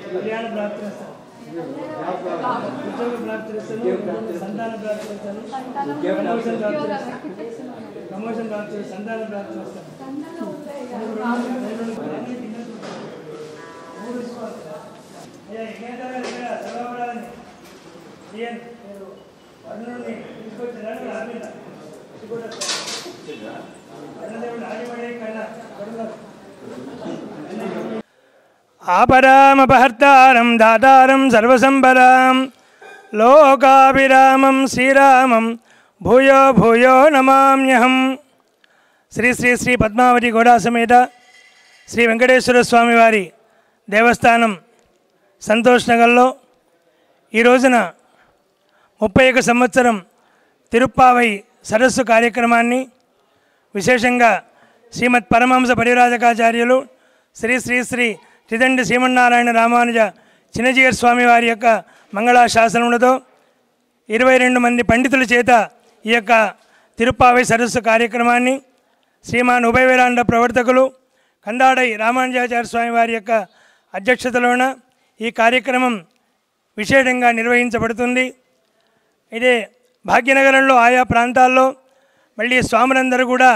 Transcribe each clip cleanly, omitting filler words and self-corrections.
कल्याण प्राप्त उद्योग प्राप्त संतान प्राप्त प्रमोशन प्राप्त संतान प्राप्त आपरामपहर्तारं दातारं सर्वसंपदां लोकाभिरामं श्रीरामं भूयो भूयो नमाम्यहं। श्री श्री श्री पद्मावती गौड़ा समेत श्री वेंकटेश्वर स्वामी वारी देवस्थानं संतोष नगर्लो ఈ రోజున 31 సంవత్సరం తిరుప్పావై సరస్సు కార్యక్రమాన్ని విశేషంగా శ్రీమద్ పరమహంస పరివ్రాజకాచార్యులు శ్రీ శ్రీ శ్రీ త్రిదండి శ్రీమన్నారాయణ రామానుజ చిన్నజీయర్ స్వామి వారి యొక్క మంగళాశాసనములతో 22 మంది పండితుల చేత ఈ యొక్క తిరుప్పావై సరస్సు కార్యక్రమాన్ని శ్రీమాన్ ఉభయవేదాంత ప్రవర్తకులు కందాడై రామానుజాచార్య స్వామి వారి యొక్క అధ్యక్షతలోన ఈ కార్యక్రమం విశేషంగా నిర్వహించబడుతుంది. ఇదే భాగ్యనగరంలో ఆయా ప్రాంతాల్లో మళ్ళీ స్వాములందరూ కూడా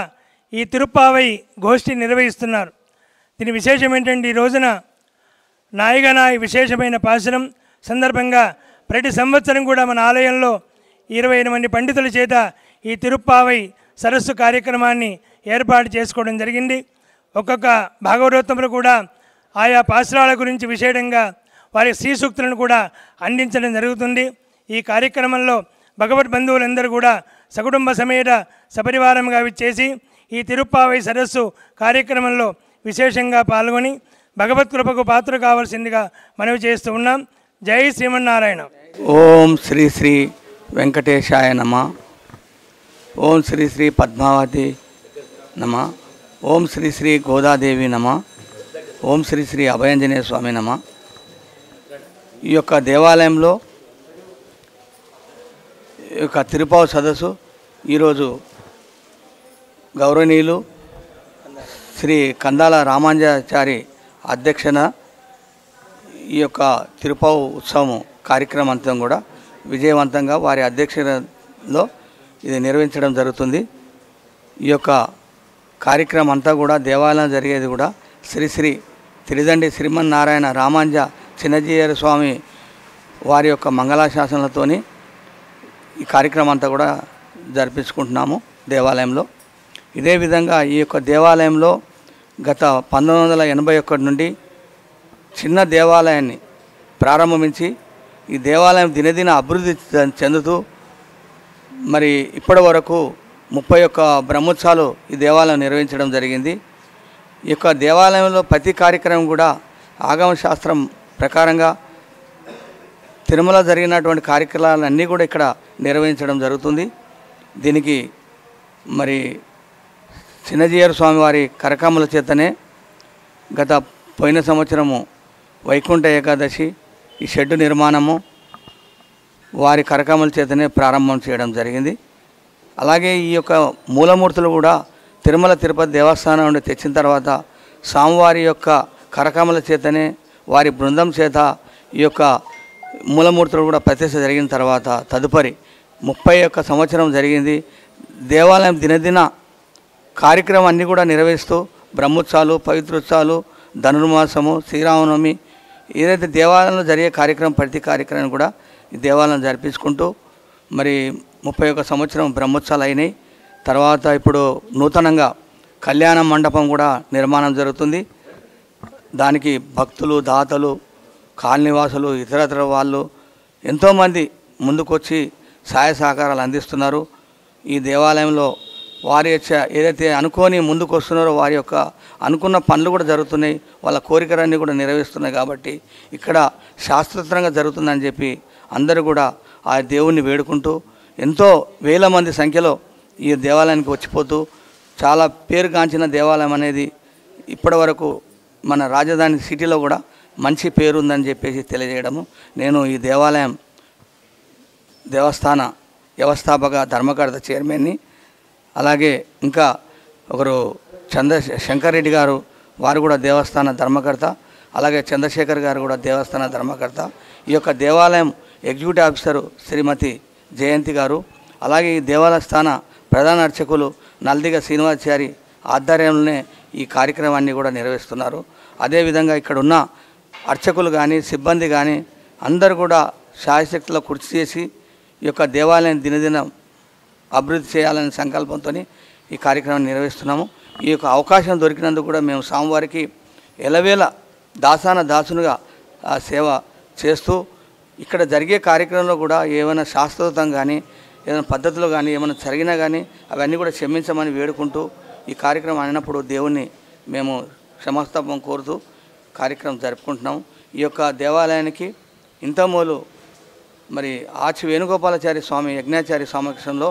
ఈ తిరుప్పావై గోష్ఠి నిర్వహిస్తున్నారు. దీని విశేషం ఏంటంటే ఈ రోజున నాయగనాయ్ విశేషమైన పాశనం సందర్భంగా ప్రతి సంవత్సరం కూడా మన ఆలయంలో 25 మంది పండితుల చేత ఈ తిరుప్పావై సరస్సు కార్యక్రమాన్ని ఏర్పాటు చేసుకోవడం జరిగింది. ఒక్కొక్క భాగవతోత్తములు కూడా ఆయా పాశ్రాల గురించి విశేషంగా వారి శ్రీ సూక్తులను కూడా అందించడం జరుగుతుంది. ఈ కార్యక్రమంలో భగవద్ బంధువులందరూ కూడా సకుటుంబ సమేత సపరివారంగా విచ్చేసి ఈ తిరుప్పావై సరస్సు కార్యక్రమంలో విశేషంగా పాల్గొని భగవత్ కృపకు పాత్ర కావాల్సిందిగా మనవి చేస్తూ ఉన్నాం. జై శ్రీమన్నారాయణ. ఓం శ్రీ శ్రీ వెంకటేశాయ నమ. ఓం శ్రీ శ్రీ పద్మావతి నమ. ఓం శ్రీ శ్రీ గోదాదేవి నమ. ఓం శ్రీ శ్రీ అభయాంజనేయ స్వామి నమ. ఈ యొక్క దేవాలయంలో ఈ యొక్క తిరుప్పావై సదస్సు ఈరోజు గౌరవనీయులు శ్రీ కందాల రామానుజాచారి అధ్యక్షన ఈ యొక్క తిరుప్పావై ఉత్సవం కార్యక్రమం అంతా కూడా విజయవంతంగా వారి అధ్యక్షతలో ఇది నిర్వహించడం జరుగుతుంది. ఈ యొక్క కార్యక్రమం అంతా కూడా దేవాలయం జరిగేది కూడా శ్రీ శ్రీ త్రిదండి శ్రీమన్నారాయణ రామానుజ చిన్నజీయర్ స్వామి వారి యొక్క మంగళాశాసనలతోని ఈ కార్యక్రమం అంతా కూడా జరిపించుకుంటున్నాము దేవాలయంలో. ఇదే విధంగా ఈ యొక్క దేవాలయంలో గత 1981 నుండి చిన్న దేవాలయాన్ని ప్రారంభించి ఈ దేవాలయం దినదిన అభివృద్ధి చెందుతూ మరి ఇప్పటి వరకు 31 బ్రహ్మోత్సవాలు ఈ దేవాలయం నిర్వహించడం జరిగింది. ఈ యొక్క దేవాలయంలో ప్రతి కార్యక్రమం కూడా ఆగమ శాస్త్రం ప్రకారంగా తిరుమల జరిగినటువంటి కార్యక్రమాలన్నీ కూడా ఇక్కడ నిర్వహించడం జరుగుతుంది. దీనికి మరి చిన్నజీయర్ స్వామివారి కరకమ్మల చేతనే గత పోయిన సంవత్సరము వైకుంఠ ఏకాదశి ఈ షెడ్డు నిర్మాణము వారి కరకమ్మల చేతనే ప్రారంభం చేయడం జరిగింది. అలాగే ఈ యొక్క మూలమూర్తులు కూడా తిరుమల తిరుపతి దేవస్థానం నుండి తెచ్చిన తర్వాత స్వామివారి యొక్క కరకమ్మల చేతనే వారి బృందం చేత ఈ యొక్క మూలమూర్తులు కూడా ప్రతిష్ఠ జరిగిన తర్వాత తదుపరి 31 సంవత్సరం జరిగింది. దేవాలయం దినదిన కార్యక్రమం అన్నీ కూడా నిర్వహిస్తూ బ్రహ్మోత్సవాలు, పవిత్రోత్సవాలు, ధనుర్మాసము, శ్రీరామనవమి ఏదైతే దేవాలయంలో జరిగే కార్యక్రమం ప్రతి కార్యక్రమం కూడా ఈ దేవాలయం జరిపించుకుంటూ మరి 31 సంవత్సరం బ్రహ్మోత్సవాలు అయినాయి. తర్వాత ఇప్పుడు నూతనంగా కళ్యాణ మండపం కూడా నిర్మాణం జరుగుతుంది. దానికి భక్తులు, దాతలు, కాలనీవాసులు, ఇతరతర వాళ్ళు ఎంతోమంది ముందుకొచ్చి సహాయ సహకారాలు అందిస్తున్నారు. ఈ దేవాలయంలో వారి ఏదైతే అనుకోని ముందుకు వస్తున్నారో వారి యొక్క అనుకున్న పనులు కూడా జరుగుతున్నాయి, వాళ్ళ కోరికలన్నీ కూడా నెరవేరుస్తున్నాయి. కాబట్టి ఇక్కడ శాస్త్రోత్తరంగా జరుగుతుందని చెప్పి అందరూ కూడా ఆ దేవుణ్ణి వేడుకుంటూ ఎంతో వేల మంది సంఖ్యలో ఈ దేవాలయానికి వచ్చిపోతూ చాలా పేరుగాంచిన దేవాలయం అనేది ఇప్పటి వరకు మన రాజధాని సిటీలో కూడా మంచి పేరుందని చెప్పేసి తెలియజేయడము. నేను ఈ దేవస్థాన వ్యవస్థాపక ధర్మకర్త చైర్మన్ని, అలాగే ఇంకా ఒకరు శంకర్ రెడ్డి గారు, వారు కూడా దేవస్థాన ధర్మకర్త, అలాగే చంద్రశేఖర్ గారు కూడా దేవస్థాన ధర్మకర్త. ఈ యొక్క దేవాలయం ఎగ్జిక్యూటివ్ ఆఫీసరు శ్రీమతి జయంతి గారు, అలాగే ఈ దేవస్థాన ప్రధాన అర్చకులు నల్దిగ శ్రీనివాచారి ఆధ్వర్యంలోనే ఈ కార్యక్రమాన్ని కూడా నిర్వహిస్తున్నారు. అదేవిధంగా ఇక్కడ ఉన్న అర్చకులు కానీ సిబ్బంది కానీ అందరూ కూడా శాయశక్తిలో కృషి చేసి ఈ యొక్క దేవాలయం దినదినం అభివృద్ధి చేయాలనే సంకల్పంతో ఈ కార్యక్రమాన్ని నిర్వహిస్తున్నాము. ఈ యొక్క అవకాశం దొరికినందుకు కూడా మేము స్వామివారికి ఎలవేళ దాసునుగా సేవ చేస్తూ ఇక్కడ జరిగే కార్యక్రమంలో కూడా ఏమైనా శాస్త్రోతం కానీ ఏదైనా పద్ధతిలో కానీ ఏమైనా జరిగినా కానీ అవన్నీ కూడా క్షమించమని వేడుకుంటూ ఈ కార్యక్రమం అయినప్పుడు దేవుణ్ణి మేము క్షమాస్తాపం కోరుతూ కార్యక్రమం జరుపుకుంటున్నాము. ఈ యొక్క దేవాలయానికి ఇంతమూలు మరి ఆచి వేణుగోపాలాచారి స్వామి యజ్ఞాచారి సమక్షంలో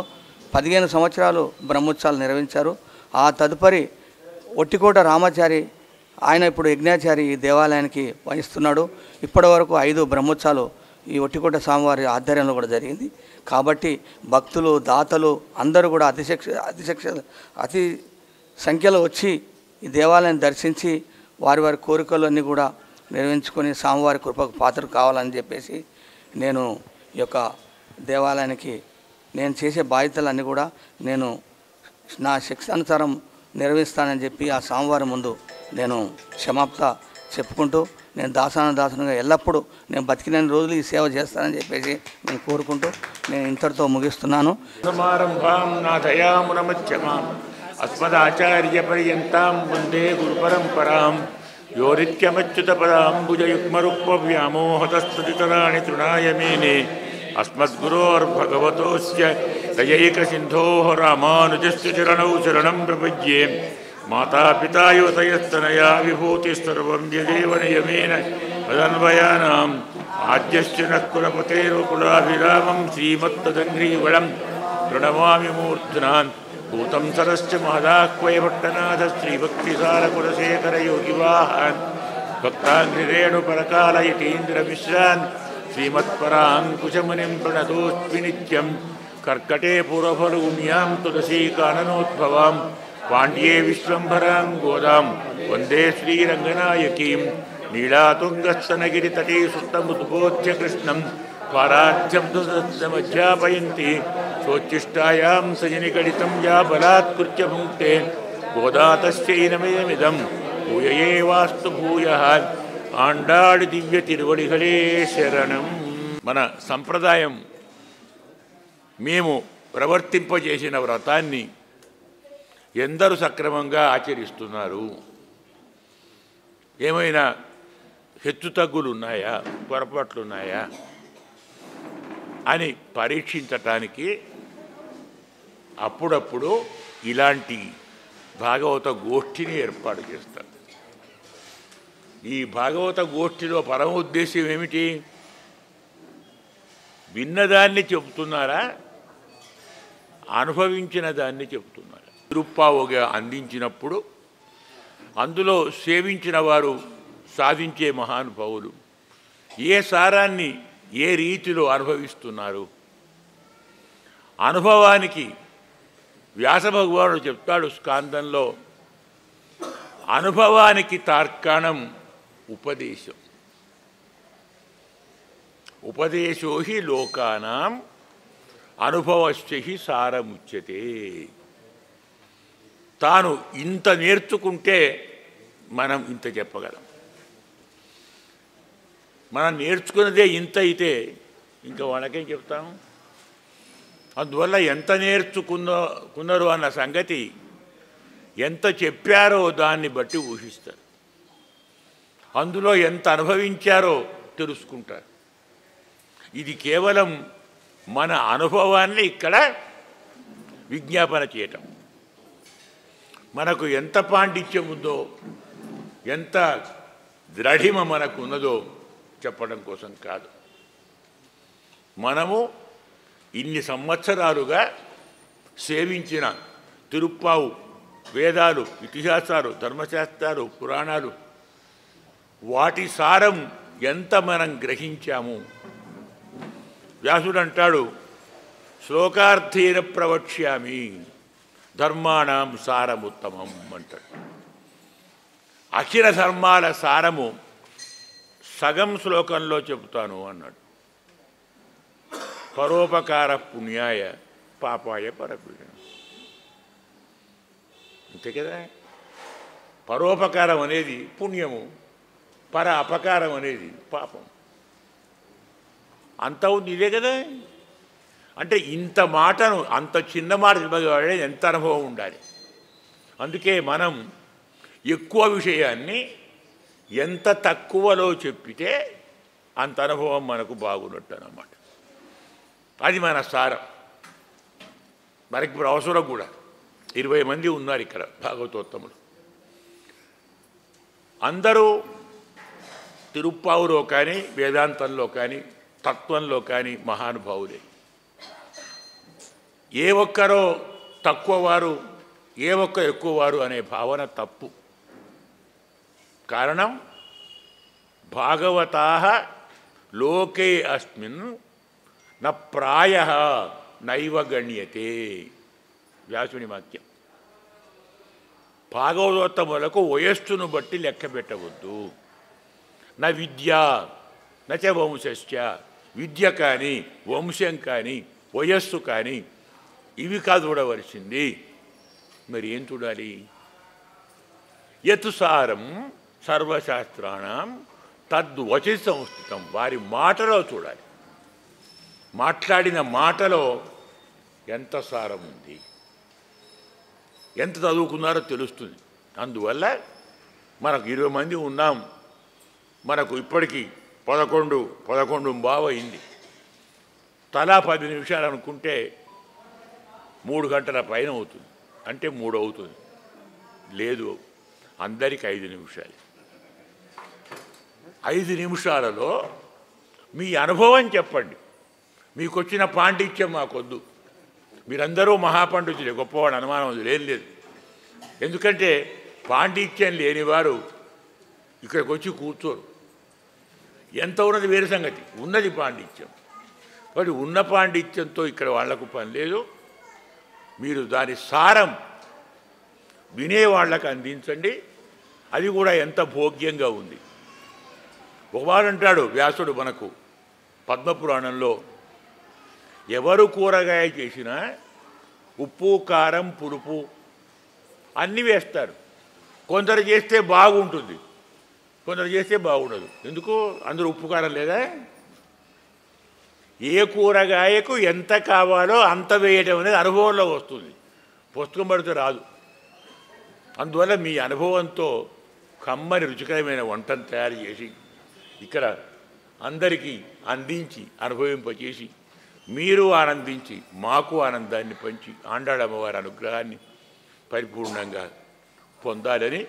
15 సంవత్సరాలు బ్రహ్మోత్సవాలు నిర్వహించారు. ఆ తదుపరి ఒట్టికోట రామాచారి ఆయన ఇప్పుడు యజ్ఞాచారి ఈ దేవాలయానికి వహిస్తున్నాడు. ఇప్పటి వరకు 5 బ్రహ్మోత్సవాలు ఈ ఒట్టికోట స్వామివారి ఆధ్వర్యంలో కూడా జరిగింది. కాబట్టి భక్తులు దాతలు అందరూ కూడా అతి సంఖ్యలో వచ్చి ఈ దేవాలయాన్ని దర్శించి వారి కోరికలన్నీ కూడా నిర్వహించుకొని స్వామివారి కృపకు పాత్రలు కావాలని చెప్పేసి నేను ఈ యొక్క దేవాలయానికి నేను చేసే బాధ్యతలన్నీ కూడా నేను నా శక్తి అనుసారం నిర్వహిస్తానని చెప్పి ఆ స్వామివారి ముందు నేను క్షమాప్త చెప్పుకుంటూ నేను దాసునిగా ఎల్లప్పుడూ నేను బతికిన రోజులు ఈ సేవ చేస్తానని చెప్పేసి నేను కోరుకుంటూ నేను ఇంతటితో ముగిస్తున్నాను. సమారంభాం నాథయామునమధ్యమాం అస్మదాచార్యపర్యంతాం వందే గురుపరంపరాం యో నిత్యమచ్యుతపదాంబుజయుగ్మరుక్మవ్యామోహతస్తుతితరాణి తృణాయ మేనే అస్మద్గురోర్భగవతోస్య దయైకసింధోః రామానుజస్య చరణౌ శరణం ప్రపద్యే మాతాపితా యువతయస్తనయా విభూతిస్సర్వం యదేవ నియమేన తదన్వయానాం ఆద్యశ్చ నః కులపతేర్వకులాభిరామం శ్రీమత్తదङ्घ्रीवळं ప్రణమామి మూర్ధ్నాన్ భూతం సరశ్చ మహదాహ్వయభట్టనాథ శ్రీభక్తిసారకులశేఖరయోగివాహాన్ భక్తాంఘ్రిరేణుపరకాలయతీంద్రమిశ్రాన్ శ్రీమత్పరాంకుశమునిం ప్రణతోస్మి నిత్యం కర్కటే పూర్వఫలూమ్యాం తులసీకాననోద్భవాం పాండ్యే విశ్వంభరాం గోదాం వందే శ్రీరంగనాయకీం నీళాతుంగస్తనగిరితటే సుత్తముద్బోధ్య కృష్ణం పారాధ్యం దుమధ్యాపయంతి సోచ్చిష్టాయాం సజనికడితం యా బలాత్కృత్య భుంక్తే గోదా తస్యై నమయమిదం భూయయే వాస్తు భూయః ఆండాడి దివ్య తిరువడిగలే శరణం. మన సంప్రదాయం మేము ప్రవర్తింపజేసిన వ్రతాన్ని ఎందరూ సక్రమంగా ఆచరిస్తున్నారు, ఏమైనా హెచ్చుతగ్గులు ఉన్నాయా, పొరపాట్లున్నాయా అని పరీక్షించటానికి అప్పుడప్పుడు ఇలాంటి భాగవత గోష్ఠిని ఏర్పాటు చేస్తారు. ఈ భాగవత గోష్ఠిలో పరమ ఉద్దేశం ఏమిటి? విన్నదాన్ని చెబుతున్నారా, అనుభవించిన దాన్ని చెబుతున్నారా? రూపావుగా అందించినప్పుడు అందులో సేవించిన వారు సాధించే మహానుభావులు ఏ సారాన్ని ఏ రీతిలో అనుభవిస్తున్నారు? అనుభవానికి వ్యాస భగవానుడు చెప్తాడు స్కాందంలో, అనుభవానికి తార్కాణం ఉపదేశం. ఉపదేశో హి లోకానాం అనుభవశ్చ హి సారముచ్యతే. తాను ఇంత నేర్చుకుంటే మనం ఇంత చెప్పగలం. మనం నేర్చుకున్నదే ఇంత అయితే ఇంకా వాళ్ళకేం చెప్తాము? అందువల్ల ఎంత నేర్చుకున్నారు అన్న సంగతి ఎంత చెప్పారో దాన్ని బట్టి ఊహిస్తారు, అందులో ఎంత అనుభవించారో తెలుసుకుంటారు. ఇది కేవలం మన అనుభవాన్ని ఇక్కడ విజ్ఞాపన చేయటం. మనకు ఎంత పాండిత్యం ఉందో, ఎంత ద్రఢిమ మనకు ఉన్నదో చెప్పడం కోసం కాదు. మనము ఇన్ని సంవత్సరాలుగా సేవించిన తిరుప్పావు వేదాలు, ఇతిహాసాలు, ధర్మశాస్త్రాలు, పురాణాలు, వాటి సారం ఎంత మనం గ్రహించాము. వ్యాసుడు అంటాడు, శ్లోకార్థేన ప్రవక్ష్యామి ధర్మాణం సారముత్తమం అంటాడు. అఖిల ధర్మాల సారము సగం శ్లోకంలో చెబుతాను అన్నాడు. పరోపకార పుణ్యాయ పాపాయ పరపీడ. అంతే కదా. పరోపకారం అనేది పుణ్యము, పర అపకారం అనేది పాపం. అంత ఉంది ఇదే కదా. అంటే ఇంత మాటను, అంత చిన్న మాట చెప్పగలే ఎంత అనుభవం ఉండాలి. అందుకే మనం ఎక్కువ విషయాన్ని ఎంత తక్కువలో చెప్పితే అంత అనుభవం మనకు బాగున్నట్టు అన్నమాట. అది మన సారం. మనకి ఇప్పుడు అవసరం కూడా. 20 మంది ఉన్నారు ఇక్కడ భాగవతోత్తములు. అందరూ తిరుప్పావులో కానీ, వేదాంతంలో కానీ, తత్వంలో కానీ మహానుభావులే. ఏ ఒక్కరో తక్కువవారు, ఏ ఒక్కరు ఎక్కువవారు అనే భావన తప్పు. కారణం భాగవతాః లోకే అస్మిన్ న ప్రాయః నైవ గణ్యతే. వ్యాసుని వాక్యం. భాగవతోత్తములకు వయస్సును బట్టి లెక్క పెట్టవద్దు. నా విద్య నచ వంశశ్చ. విద్య కానీ, వంశం కానీ, వయస్సు కానీ ఇవి కాదు చూడవలసింది. మరి ఏం చూడాలి? యత్ సారం సర్వశాస్త్రాణం తద్వచి సంస్థితం. వారి మాటలో చూడాలి. మాట్లాడిన మాటలో ఎంత సారం ఉంది, ఎంత చదువుకున్నారో తెలుస్తుంది. అందువల్ల మనకు 20 మంది ఉన్నాం. మనకు ఇప్పటికీ 11 అయింది. తలా 10 నిమిషాలు అనుకుంటే 3 గంటల పైన అవుతుంది. అంటే 3 అవుతుంది. లేదు, అందరికి 5 నిమిషాలు. 5 నిమిషాలలో మీ అనుభవం చెప్పండి. మీకు వచ్చిన పాండిత్యం మాకొద్దు. మీరందరూ మహాపండితులే, గొప్పవాడు, అనుమానం ఏం లేదు. ఎందుకంటే పాండిత్యం లేనివారు ఇక్కడికి వచ్చి కూర్చోరు. ఎంత ఉన్నది వేరే సంగతి, ఉన్నది పాండిత్యం. కాబట్టి ఉన్న పాండిత్యంతో ఇక్కడ వాళ్లకు పని లేదు. మీరు దాని సారం వినేవాళ్లకు అందించండి. అది కూడా ఎంత భోగ్యంగా ఉంది. ఒకవాడు అంటాడు వ్యాసుడు మనకు పద్మపురాణంలో, ఎవరు కూరగాయ చేసినా ఉప్పు, కారం, పులుపు అన్నీ వేస్తారు. కొందరు చేస్తే బాగుంటుంది, కొందరు చేస్తే బాగుండదు. ఎందుకు? అందరూ ఉప్పు కారం లేదా? ఏ కూరగాయకు ఎంత కావాలో అంత వేయటం అనేది అనుభవంలో వస్తుంది, పుస్తకం పడితే రాదు. అందువల్ల మీ అనుభవంతో కమ్మని రుచికరమైన వంటను తయారు చేసి ఇక్కడ అందరికీ అందించి అనుభవింపచేసి మీరు ఆనందించి మాకు ఆనందాన్ని పంచి ఆండాళ్ అమ్మవారి అనుగ్రహాన్ని పరిపూర్ణంగా పొందాలని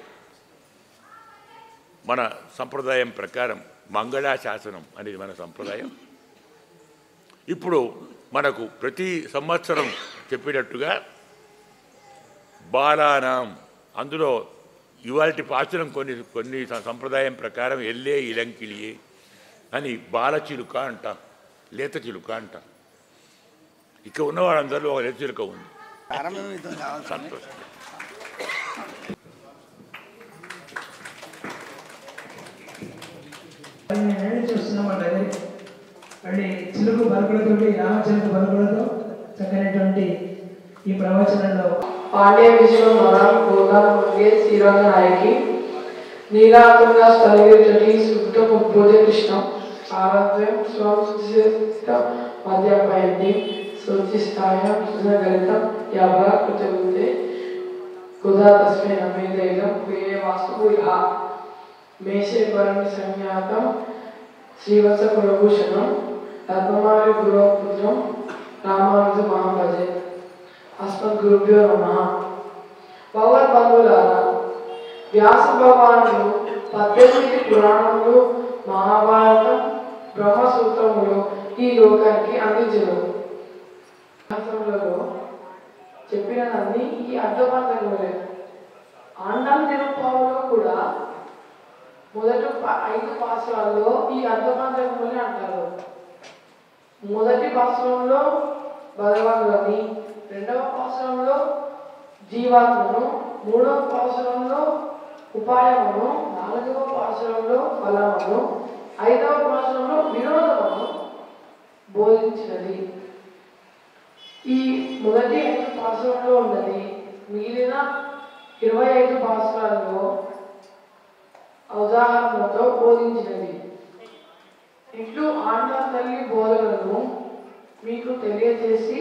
మన సంప్రదాయం ప్రకారం మంగళాశాసనం అనేది మన సంప్రదాయం. ఇప్పుడు మనకు ప్రతి సంవత్సరం చెప్పేటట్టుగా బాలానాం, అందులో ఇవాల్టి పాచనం కొన్ని సంప్రదాయం ప్రకారం ఎల్లే ఇలంకిలియే అని బాల చిలుక అంటాం, లేత చిలుక అంటాం. ఇక్కడ ఉన్న వాళ్ళందరిలో ఒక లేత చిలుక ఉంది. సంతోషం. చూస్తున్నామంటే మళ్ళీ చిలుకు పలుకులతోటి, రామచిలుక పలుకులతో చక్కనటువంటి ఈ ప్రవచనంలో पांड्य विश्व मरण गोगा मंगे सिरोध नायकी नीलाकुंडा स्थलगे तटी सुप्त उद्बोधे कृष्ण आराध्यं स्वं सुचित मध्यपयति सुचिस्तायं सुनगलितं याभा कृतवन्ते कुदा तस्मै नमेदेयं प्रिये वास्तुया मेषे परम संज्ञातं श्रीवत्स प्रभूषणं रत्नमारि गुरो पुत्रं रामानुज महाभजे अस्मद्गुरुभ्यो नमः। భగవద్బంధువులారా, వ్యాస భగవానుడు 18 పురాణములు, మహాభారతం, బ్రహ్మసూత్రములు ఈ లోకానికి అందించరు. శాస్త్రములలో చెప్పినవన్నీ ఈ అర్థబంధములే. ఆండం తిరుప్పావులో కూడా మొదటి 5 పాసురాల్లో ఈ అర్థబంధములే అంటారు. మొదటి పాసురంలో భగవానులని, రెండవ పాసురంలో జీవాత్మను, మూడవ పాసురంలో ఉపాయమును, నాలుగవ పాసురంలో బలమును, ఐదవ పాసురంలో విరోధమును బోధించినది. ఈ మొదటి 5 పాసురంలో ఉన్నది మిగిలిన 25 పాసురాల్లో ఉదాహరణతో బోధించినది. ఇట్లు ఆండా తల్లి బోధనలను మీకు తెలియజేసి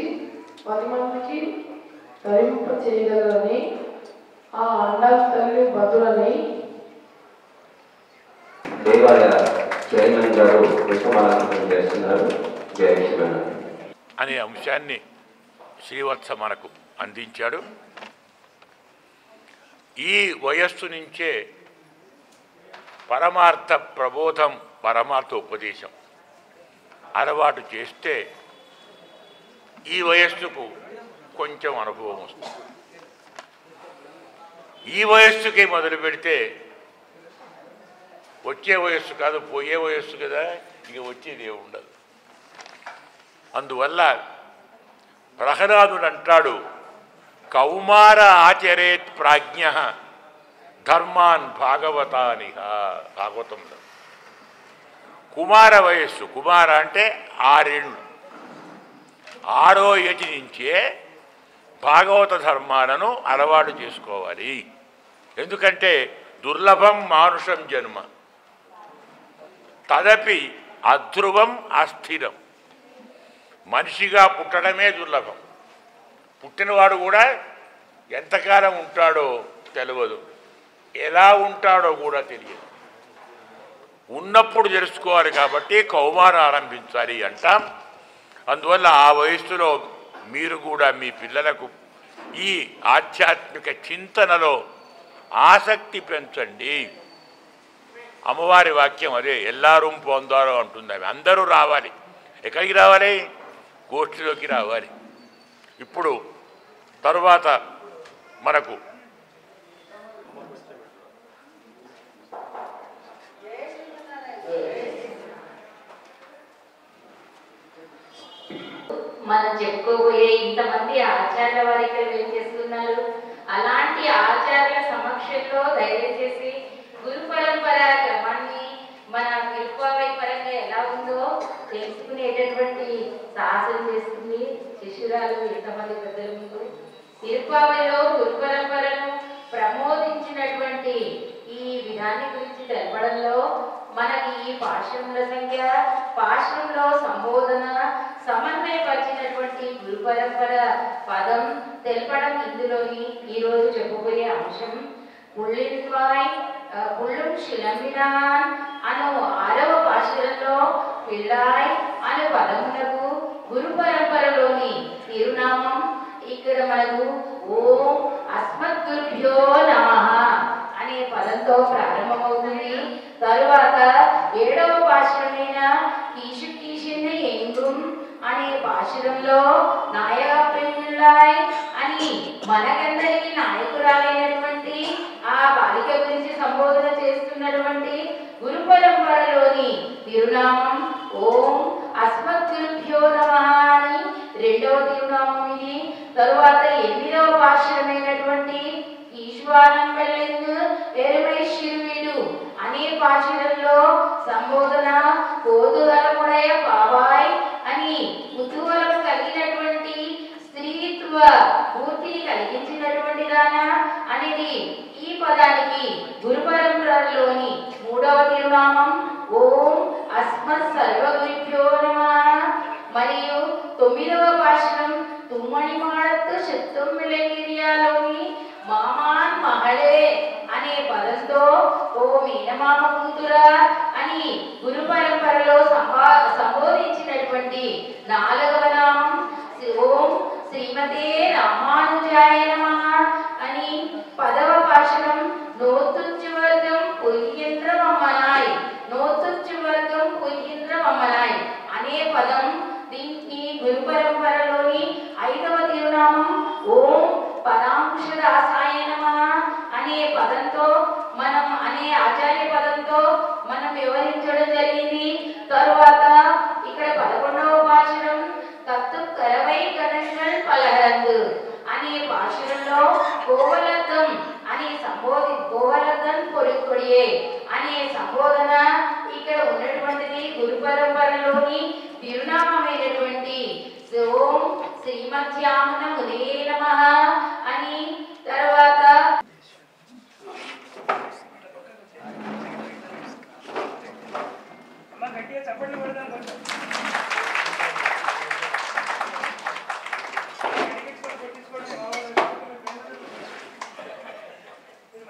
10 మందికి తరింప చేయగలరని ఆ ఆండా తల్లి బదులని దేవాలయ చైర్మన్ గారు పుష్పమాలంకరణ చేస్తున్నారు. అనే అంశాన్ని శ్రీవత్స మనకు అందించాడు. ఈ వయస్సు నుంచే పరమార్థ ప్రబోధం, పరమార్థ ఉపదేశం అలవాటు చేస్తే ఈ వయస్సుకు కొంచెం అనుభవం వస్తుంది. ఈ వయస్సుకే మొదలు పెడితే వచ్చే వయస్సు కాదు, పోయే వయస్సు కదా, ఇక వచ్చేది ఏమి ఉండదు. అందువల్ల ప్రహ్లాదుడు అంటాడు, కౌమార ఆచరేత్ ప్రాజ్ఞ ధర్మాన్ భాగవతానిహ. భాగవతంలో కుమార వయస్సు, కుమార అంటే 6 ఏళ్ళు, 6వ ఏటి నుంచే భాగవత ధర్మాలను అలవాటు చేసుకోవాలి. ఎందుకంటే దుర్లభం మానుషం జన్మ తదపి అధ్రువం అస్థిరం. మనిషిగా పుట్టడమే దుర్లభం. పుట్టినవాడు కూడా ఎంతకాలం ఉంటాడో తెలియదు, ఎలా ఉంటాడో కూడా తెలియదు. ఉన్నప్పుడు తెలుసుకోవాలి కాబట్టి కౌమారం ఆరంభించాలి అంటాం. అందువల్ల ఆ వయస్సులో మీరు కూడా మీ పిల్లలకు ఈ ఆధ్యాత్మిక చింతనలో ఆసక్తి పెంచండి. అమ్మవారి వాక్యం అదే, ఎల్లారూ పొందారో అంటుంది. అవి అందరూ రావాలి. ఎక్కడికి రావాలి? గోష్ఠిలోకి రావాలి. ఇప్పుడు తరువాత మనకు మనం చెప్పుకోబోయే ఇంతమంది ఆచార్యుల వారు ఇక్కడ ఏం చేస్తున్నారు. అలాంటి ఆచార్యుల సమక్షంలో ధైర్యం చేసి గురు పరంపర క్రమాన్ని మన తిరుపావై పరంగా ఎలా ఉందో తెలుసుకునేటటువంటి సాహసం చేస్తుంది శిష్యురాలు ఎంతమంది పెద్దలు ముందు. తిరుపావైలో గురు పరంపరను ప్రమోదించినటువంటి ఈ విధాన్ని గురించి తెలపడంలో మనకి ఈ పాశ్రముల సంఖ్య, పాశ్రంలో సంబోధన సమన్వయపరిచినటువంటి గురు పరంపర పదం తెలపడం ఇందులోని ఈరోజు చెప్పబోయే అంశం. పుళ్ళుం శిలంబినాన్ అను 6వ పాశ్రంలో పిళ్ళాయ్ అను పదమునకు గురు పరంపరలోని తిరునామం ఇక్కడ మనకు ఓం అస్మద్గురుభ్యో నమః అనే పదంతో ప్రారంభమవుతుంది. తరువాత 7వ పాశ్రమైన కీషు కీషిన్ని ఎంగుం అనే పాశురంలో నాయపిల్లాయ్ అని మనకందరికి నాయకురాలైనటువంటి ఆ బాలిక గురించి సంబోధన చేస్తున్నటువంటి గురు పరంపరలోని తిరునామం ఓం అస్మద్గురుభ్యో నమః అని 2వ తిరునామం ఇది. తరువాత 8వ పాశురమైనటువంటి ఈశ్వరం వెళ్ళింది ఎరుమైశ్వరుడు అనే పాశురంలో సంబోధన కోదుగలముడయ పావాయ్ అని కుతూహలం కలిగినటువంటి స్త్రీత్వ పూర్తిని కలిగించినటువంటి దానా అనేది ఈ పదానికి గురు పరంపరలోని 3వ తిరునామం ఓం అస్మత్ సర్వగురుభ్యో నమః. మరియు 9వ పాశురం తుమ్మణి మాడత్తు శత్తుమ్మిళగిరియాలోని మామాన్ మహళే అనే పదంతో ఓ మీనమామ కూతురా అని గురు పరంపరలో సంబోధించినటువంటి 4వ నామం ఓం శ్రీమతే రామానుజాయ నమః అని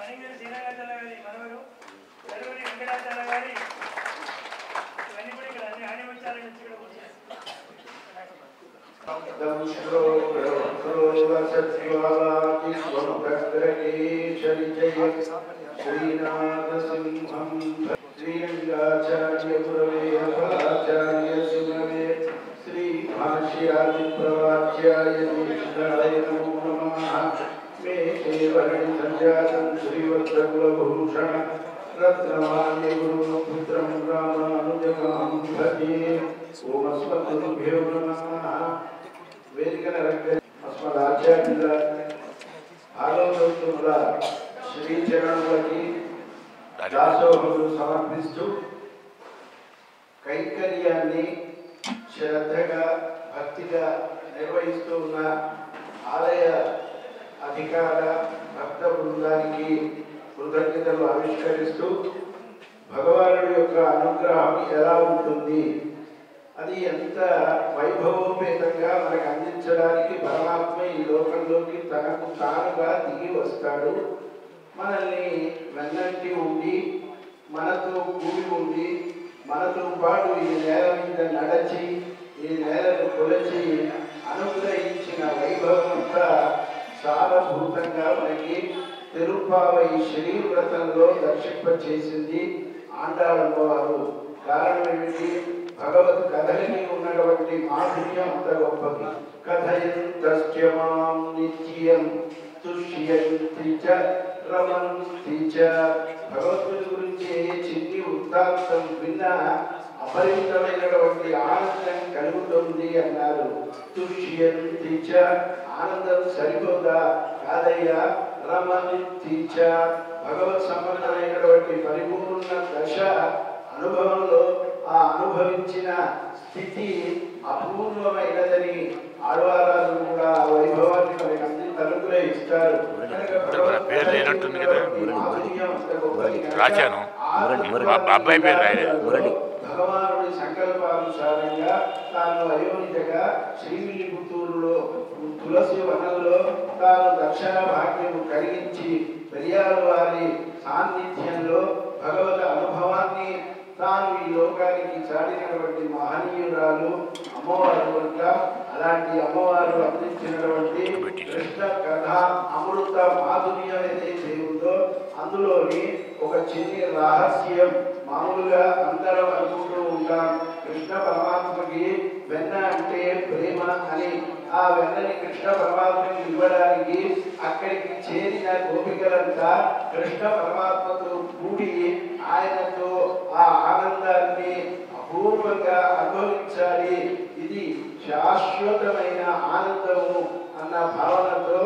మణిగిరి శ్రీరంగాచార్య గారి మనవరు నలుగురి వెంకటాచార్య గారి ఇవన్నీ కూడా ఇక్కడ అన్ని ఆణిముత్యాల నుంచి ఇక్కడ కూర్చున్నారు. శ్రీరంగాచార్య గురవే అపరాచార్య సురవే శ్రీ భాష్యాది ప్రవాచ్యాయ నిష్ఠాయ నమో నమః. మే కేవలం సంజాతం శ్రీవత్సకులభూషణ రత్నమాల్య గురు పుత్రం రామానుజమహం భజే. ఓం అస్మద్గురుభ్యో నమః. వేదికన అస్మదాచార్యుల భాగవతోత్తముల శ్రీచరణులకి దాసోహములు సమర్పిస్తూ కైంకర్యాన్ని శ్రద్ధగా భక్తిగా నిర్వహిస్తూ ఉన్న ఆలయ అధికార భక్త బృందానికి కృతజ్ఞతలు ఆవిష్కరిస్తూ భగవానుడి యొక్క అనుగ్రహం ఎలా ఉంటుంది, అది ఎంత వైభవోపేతంగా మనకు అందించడానికి పరమాత్మ ఈ లోకంలోకి తనకు తానుగా దిగి వస్తాడు. మనల్ని వెన్నంటి ఉండి మనతో కూడి ఉండి మనతో పాటు ఈ నేల మీద నడచి ఈ నేలను కొలచి అనుగ్రహించిన వైభవం అంతా సారభూతంగా మనకి తిరుప్పావై శ్రీవ్రతంలో దర్శింపచేసింది ఆండాళమ్మవారు. కారణం ఏమిటి? భగవత్ కథలిని ఉన్నటువంటి మాధుర్యం అంత గొప్పది. కథయంతస్య మాం నిత్యం తుష్యంతి చ రమంతి చ. భగవద్గీత గురించి ఏ చిన్ని వృత్తాంతం విన్నా అపరిమితమైనటువంటి ఆనందం కలుగుతుంది అన్నారు. తుష్యంతి చ, ఆనందం సరిపోదా? కాదయ్యా. రమంతి చ, భగవత్ సంబంధమైనటువంటి పరిపూర్ణ దశ అనుభవంలో ఆ అనుభవించిన స్థితి అపూర్వమైనదని ఆళ్వారాలు కూడా వైభవాన్ని మనకి అందించి అనుగ్రహిస్తారు. పేరు లేనట్టుంది కదా, రాశాను అబ్బాయి పేరు రాయలేదు. భగవానుడి సంకల్పానుసారంగా తాను అయోనిజగా శ్రీవిల్లిపుత్తూరులో తులసి వనంలో తాను దర్శన భాగ్యము కలిగించి పెరియాల వారి సాన్నిధ్యంలో భగవత అనుభవాన్ని తాను ఈ లోకానికి చాటినటువంటి మహనీయురాలు అమ్మవారు కనుక అలాంటి అమ్మవారు అందించినటువంటి కృష్ణ కథ అమృత మాధుర్యం ఏదైతే ఉందో అందులోని ఒక చిన్ని రహస్యం. మామూలుగా అందరం అనుకుంటూ ఉంటాం కృష్ణ పరమాత్మకి వెన్న అంటే ప్రేమ అని. ఆ వెన్నని కృష్ణ పరమాత్మకి ఇవ్వడానికి అక్కడికి చేరిన గోపికలంతా కృష్ణ పరమాత్మతో కూడి ఆయనతో ఆ ఆనందాన్ని అపూర్వంగా అనుభవించాలి. ఇది శాశ్వతమైన ఆనందము అన్న భావనతో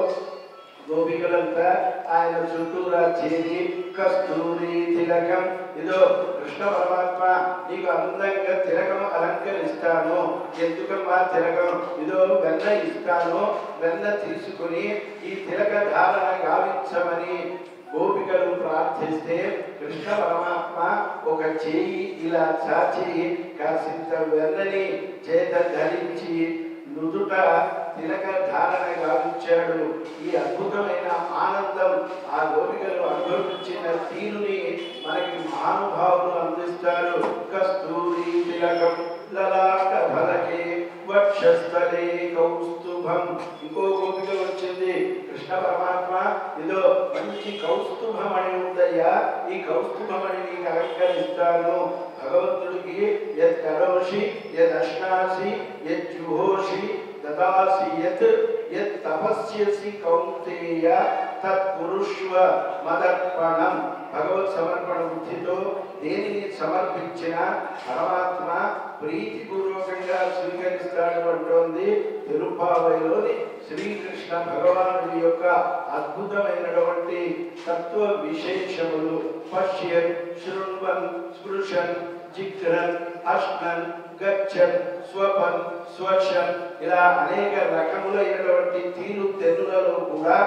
గోపికలంతా ఆయన చుట్టూరా చేరి కస్తూరి తిలకం, ఇదో కృష్ణ పరమాత్మ నీకు అందంగా తిలకం అలంకరిస్తాను, ఎందుకమ్మా తిలకం, ఇదో వెన్న ఇస్తాను, వెన్న తీసుకుని ఈ తిలక ధారణ గావించమని గోపికలు ప్రార్థిస్తే కృష్ణ పరమాత్మ ఒక చేయి ఇలా చాచి కాసింత వెన్నని చేత ధరించి నుదుట తిలక ధారణ గావించాడు. ఈ అద్భుతమైన ఆనందం ఆ గోపికలు అనుభవించిన తీరుని మనకి మహానుభావులు అందిస్తారు. కస్తూరి తిలకం లలాట ఫలకే వక్షస్థలే కౌస్తుభం. ఇంకో గోపిక వచ్చింది, కృష్ణ పరమాత్మ ఇదో మంచి కౌస్తుభమణి ఉందయ్యా, ఈ కౌస్తుభమణి నీకు అలంకరిస్తాను. భగవంతుడికి యత్ కరోషి యత్ అశ్నాసి యత్ జుహోషి దదాసి యత్ యత్ తపస్యసి కౌంతేయ తత్ కురుష్వ మదర్పణం. భగవత్ సమర్పణ బుద్ధితో దేనిని సమర్పించిన పరమాత్మ ప్రీతిపూర్వకంగా స్వీకరిస్తాడు అంటోంది తిరుప్పావైలోని శ్రీకృష్ణ భగవానుడి యొక్క అద్భుతమైనటువంటి తత్వ విశేషములు. పశ్యన్ శృణ్వన్ స్పృశన్ జిఘ్రన్ అశ్నన్ గచ్చన్ స్వపన్ స్వశన్ ఇలా అనేక రకములైనటువంటి తీరు తెన్నులలో కూడా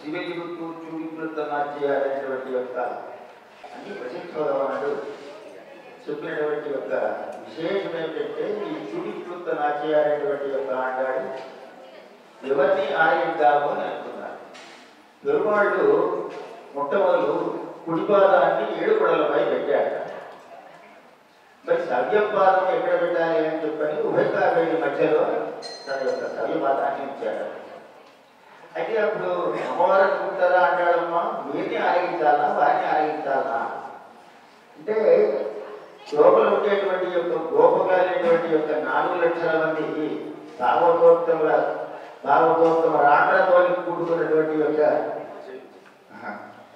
శ్రీవిల్లిపుత్తూరు చూడికృత నాట్య అనేటువంటి యొక్క అన్ని ప్రసిద్ధోదవాడు చెప్పినటువంటి యొక్క విశేషం ఏమిటంటే ఈ చూడికృత నాట్య అనేటువంటి యొక్క ఆడాడు ఎవరిని ఆరగిద్దాము అని అనుకున్నారు. పెరుమాళ్ళు మొట్టమొదలు కుడిపాదాన్ని 7 కొడలపై పెట్టాడు. మరి సవ్యపాదం ఎక్కడ పెట్టాలి అని చెప్పని ఉభయకావేడి మధ్యలో తన యొక్క సవ్యపాదాన్ని ఇచ్చాడు. అయితే అప్పుడు అమ్మవారు అనుకుంటారా అంటాడమ్మా, వీరిని ఆరగించాలా వారిని ఆరగించాలా అంటే లోపల ఉండేటువంటి యొక్క గోపకాలైనటువంటి యొక్క 4 లక్షల మంది భాగవతోత్తమ రాండ్రతో కూడుకున్నటువంటి యొక్క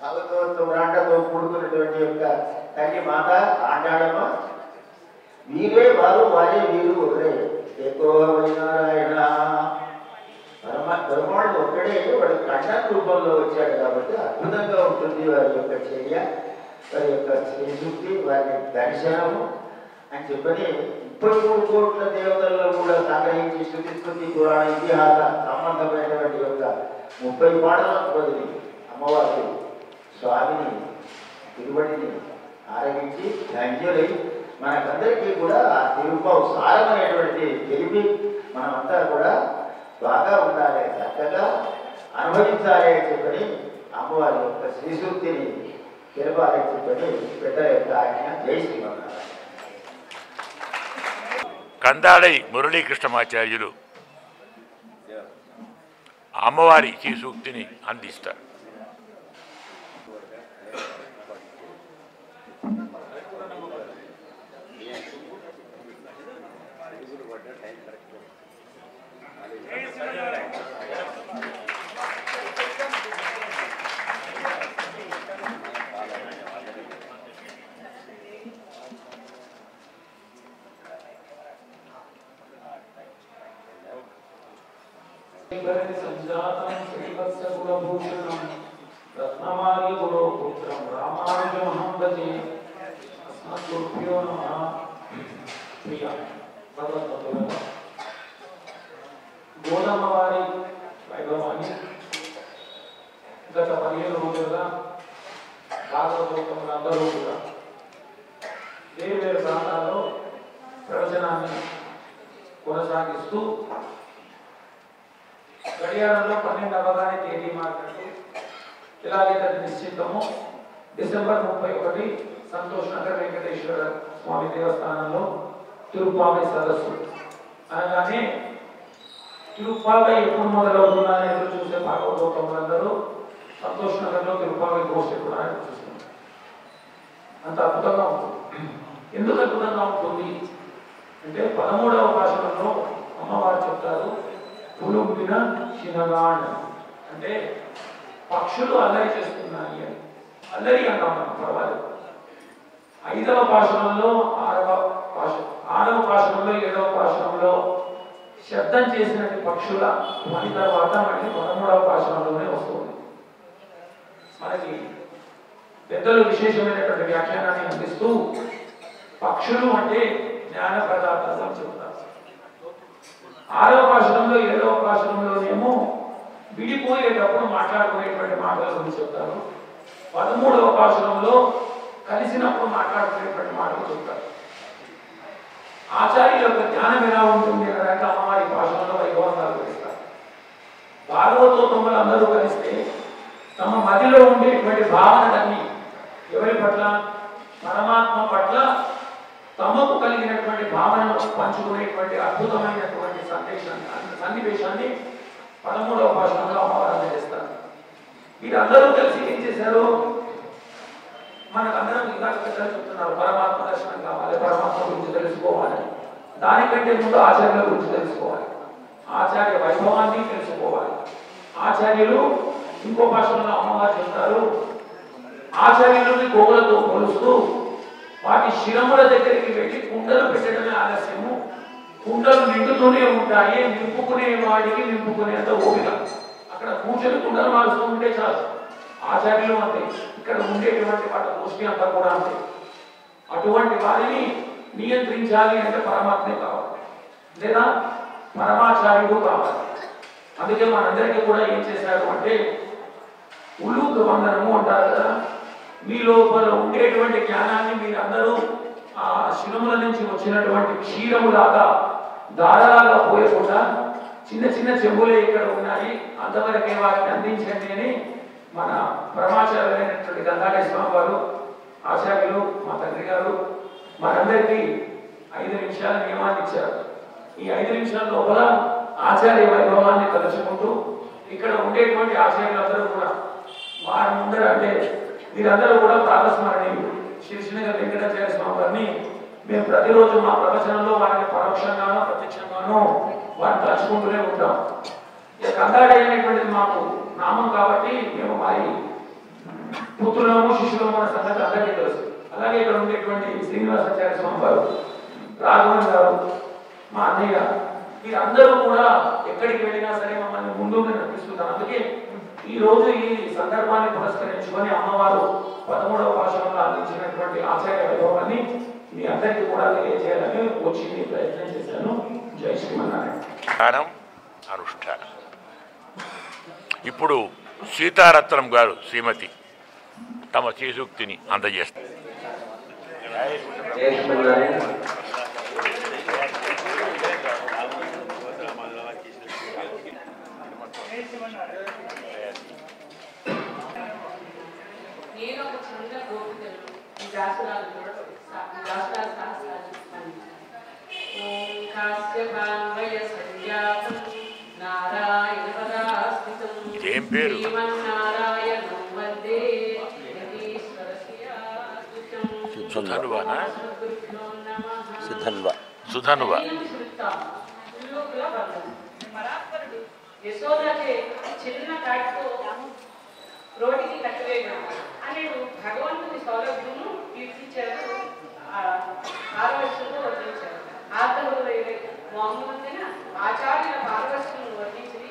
భాగవతోత్తమ రాండ్రతో కూడుకున్నటువంటి యొక్క తల్లి మాత ఆండాడమ్మ, వీరే వారు వారే వీరు ఒకరే ఎక్కువ నారాయణ పెరుమాళ్ళు ఒక్కడే వాడు కంఠం రూపంలో వచ్చాడు కాబట్టి అద్భుతంగా ఉంటుంది వారి యొక్క చర్య, వారి యొక్క శ్రీశుద్ధి, వారి దర్శనము అని చెప్పని 33 కోట్ల దేవతల్లో కూడా సంగ్రహించి శృతి పురాణ ఇతిహాస సంబంధమైనటువంటి యొక్క 30 పాటలకు బదిలి అమ్మవారు స్వామిని తిరువడిని ఆరగించి ధన్యులై మనకందరికీ కూడా ఆ తిరుపవు సారమైనటువంటి తెలిపి మనమంతా కూడా బాగా ఉండాలి, చక్కగా అనుభవించాలి అని చెప్పని అమ్మవారి యొక్క శ్రీశూక్తిని తెలపాలని చెప్పని పెద్దల యొక్క ఆజ్ఞ. జై శ్రీమన్నారాయణ. కందాళై మురళీకృష్ణమాచార్యులు అమ్మవారి శ్రీసూక్తిని అందిస్తారు. సంజాతం శ్రీవత్స గుణభూషణం రత్నమాలి గురో పుత్రం రామానుజమహం భజే. అస్మద్గురుభ్యో నమః. ప్రియ భగవద్బంధువులారా, గోదమ్మవారి వైభవాన్ని గత 15 రోజులుగా భాగవతోత్తములందరూ కూడా వేరు వేరు ప్రాంతాల్లో ప్రవచనాన్ని కొనసాగిస్తూ గడియారంలో 12 అవగానే తేదీ మార్కెట్ ఇలాగైతే నిశ్చితము డిసెంబర్ 31 సంతోష్ నగర్ వెంకటేశ్వర స్వామి దేవస్థానంలో తిరుపావై సదస్సు అనగానే తిరుపావై ఎప్పుడు మొదలవుతుందని ఎదురు చూసే భాగవతోత్తములందరూ సంతోష్ నగర్లో తిరుపావై గోష్ఠి ఎప్పుడు అని చూస్తున్నారు. అంత అద్భుతంగా ఉంటుంది. ఎందుకు అద్భుతంగా ఉంటుంది అంటే 13వ భాషలో అమ్మవారు చెప్తారు, పులుంపిన చినగాండ్ అంటే పక్షులు అల్లరి చేస్తున్నాయి అని. అల్లరి అంటాం మనం, పర్వాలేదు. 5వ భాషణంలో 6వ భాషణంలో 7వ భాషణంలో శబ్దం చేసినటువంటి పక్షుల ధ్వని తర్వాత మళ్ళీ 13వ భాషణంలోనే వస్తుంది. మనకి పెద్దలు విశేషమైనటువంటి వ్యాఖ్యానాన్ని అందిస్తూ పక్షులు అంటే జ్ఞాన ప్రదాతలు అని చెప్తారు. 6వ భాషణంలో 7వ భాషణంలోనేమో విడిపోయేటప్పుడు మాట్లాడుకునేటువంటి మాటల గురించి చెప్తారు. 13వ భాషణంలో కలిసినప్పుడు మాట్లాడుకునేటువంటి మాటలు చెప్తారు. ఆచార్యుల యొక్క జ్ఞానం ఎలా ఉంటుంది అనడానికి అమ్మవారి భాషణంలో వైభవంగా వివరిస్తారు. భాగవతోత్తములు అందరూ కలిస్తే తమ మదిలో ఉండేటువంటి భావనలన్నీ ఎవరి పట్ల, పరమాత్మ పట్ల తమకు కలిగినటువంటి భావనను పంచుకునేటువంటి అద్భుతమైనటువంటి సన్నివేశాన్ని 13వ భాషలో అమ్మవారు అందజేస్తారు. వీరందరూ కలిసి ఏం చేశారు, మనకందరం ఇంకా చెప్తున్నారు పరమాత్మ దర్శనం కావాలి, పరమాత్మ గురించి తెలుసుకోవాలి. దానికంటే ముందు ఆచార్యుల గురించి తెలుసుకోవాలి, ఆచార్య వైభవాన్ని తెలుసుకోవాలి. ఆచార్యులు ఇంకో భాషలో అమ్మవారు చెప్తారు, ఆచార్యులని గోవులతో పోలుస్తూ వాటి శిరముల దగ్గరికి వెళ్ళి కుండలు పెట్టడమే ఆలస్యము, కుండలు నిండుతూనే ఉంటాయి, నింపుకునే వాడికి నింపుకునేంత ఓపిక. అక్కడ కూర్చొని కుండలు మారుస్తూ ఉంటే చాలు. ఆచార్యులు అంతే, ఇక్కడ ఉండేటువంటి వాటి దృష్టి అంతా కూడా అంతే. అటువంటి వారిని నియంత్రించాలి అంటే పరమాత్మే కావాలి, లేదా పరమాచార్యుడు కావాలి. అందుకే మనందరికీ కూడా ఏం చేశారు అంటే ఉల్లుక వందనము అంటారు కదా. మీ లోపల ఉండేటువంటి జ్ఞానాన్ని మీరందరూ ఆ శిలముల నుంచి వచ్చినటువంటి క్షీరములాగా దారాలాగా పోయకుండా చిన్న చిన్న చెంబులే ఇక్కడ ఉన్నాయి, అంతవరకే వాటిని అందించండి అని మన పరమాచార్యులైనటువంటి గంగాధర స్వామి వారు, ఆచార్యులు, మా తండ్రి గారు మనందరికీ 5 నిమిషాల నియమాన్ని ఇచ్చారు. ఈ 5 నిమిషాల లోపల ఆచార్య వైభవాన్ని తలుచుకుంటూ ఇక్కడ ఉండేటువంటి ఆచార్యులందరూ కూడా వారి ముందర, అంటే వీరందరూ కూడా ప్రాతస్మరణీయులు. శ్రీనగర్ వెంకటాచార్య స్వామి వారిని మేము ప్రతిరోజు మా ప్రవచనంలో వారిని పరోక్షంగానో ప్రత్యక్షంగానో వారిని తలుచుకుంటూనే ఉంటాం. ఇక కందాడి అనేటువంటిది మాకు నామం కాబట్టి మేము వారి పుత్రులము శిష్యులము అనే సంగతి అందరికీ తెలుసు. అలాగే ఇక్కడ ఉండేటువంటి శ్రీనివాసాచార్య స్వామి వారు, రాఘవన్ గారు, మా అన్నయ్య, వీరందరూ కూడా ఎక్కడికి వెళ్ళినా సరే మమ్మల్ని ముందుగా నడిపిస్తున్నారు. అందుకే ఈ రోజు ఈ సందర్భాన్ని పురస్కరించుకొని అమ్మవారు 13వ భాషలో అందించినటువంటి ఆచార్య వైభవాన్ని మీ అందరికీ కూడా తెలియజేయాలని వచ్చి ప్రయత్నం చేశాను. జై శ్రీమన్నారాయణ. అనుష్ఠానం. ఇప్పుడు సీతారత్నం గారు శ్రీమతి తమ శ్రీసూక్తిని అందజేస్తారు. నేను ఒక చిన్న గోపికలు ఈ దాసురాలు సహస్రాలు ఓం కాశ్యపాన్వయ సంజాతం నారాయణ పదాస్థితం ఏం పేరు? శ్రీమన్నారాయణం వందే సుధన్వానా? సుధన్వ. సుధన్వ. యశోదకే చిన్న కాటితో రోడ్డుకి కట్టివేయడం అనేడు భగవంతుని సౌలభ్యము కీర్తించారు. పారవశ్యంతో వర్ణించారు. ఆత్మహృదయ మోహముందిన ఆచార్యుల పారవశ్యం వర్ణించి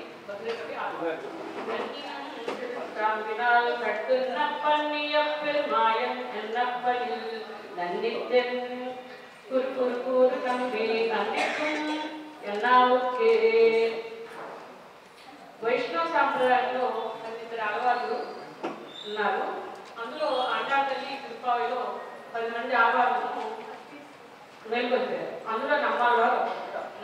కట్టున్న పన్నియ పెరుమాయం ఎన్నప్పనిల్ నన్నిద్దెన్ కురు తంబి నన్నిద్దెన్ ఎన్నావుకే. వైష్ణవ సాంప్రదాయంలో 12 ఆడవాళ్ళు ఉన్నారు. అందులో అండాతల్లి తిరుపావిలో 10 మంది ఆడవాళ్ళను మేల్కొల్పారు. అందులో నమ్మాలవారు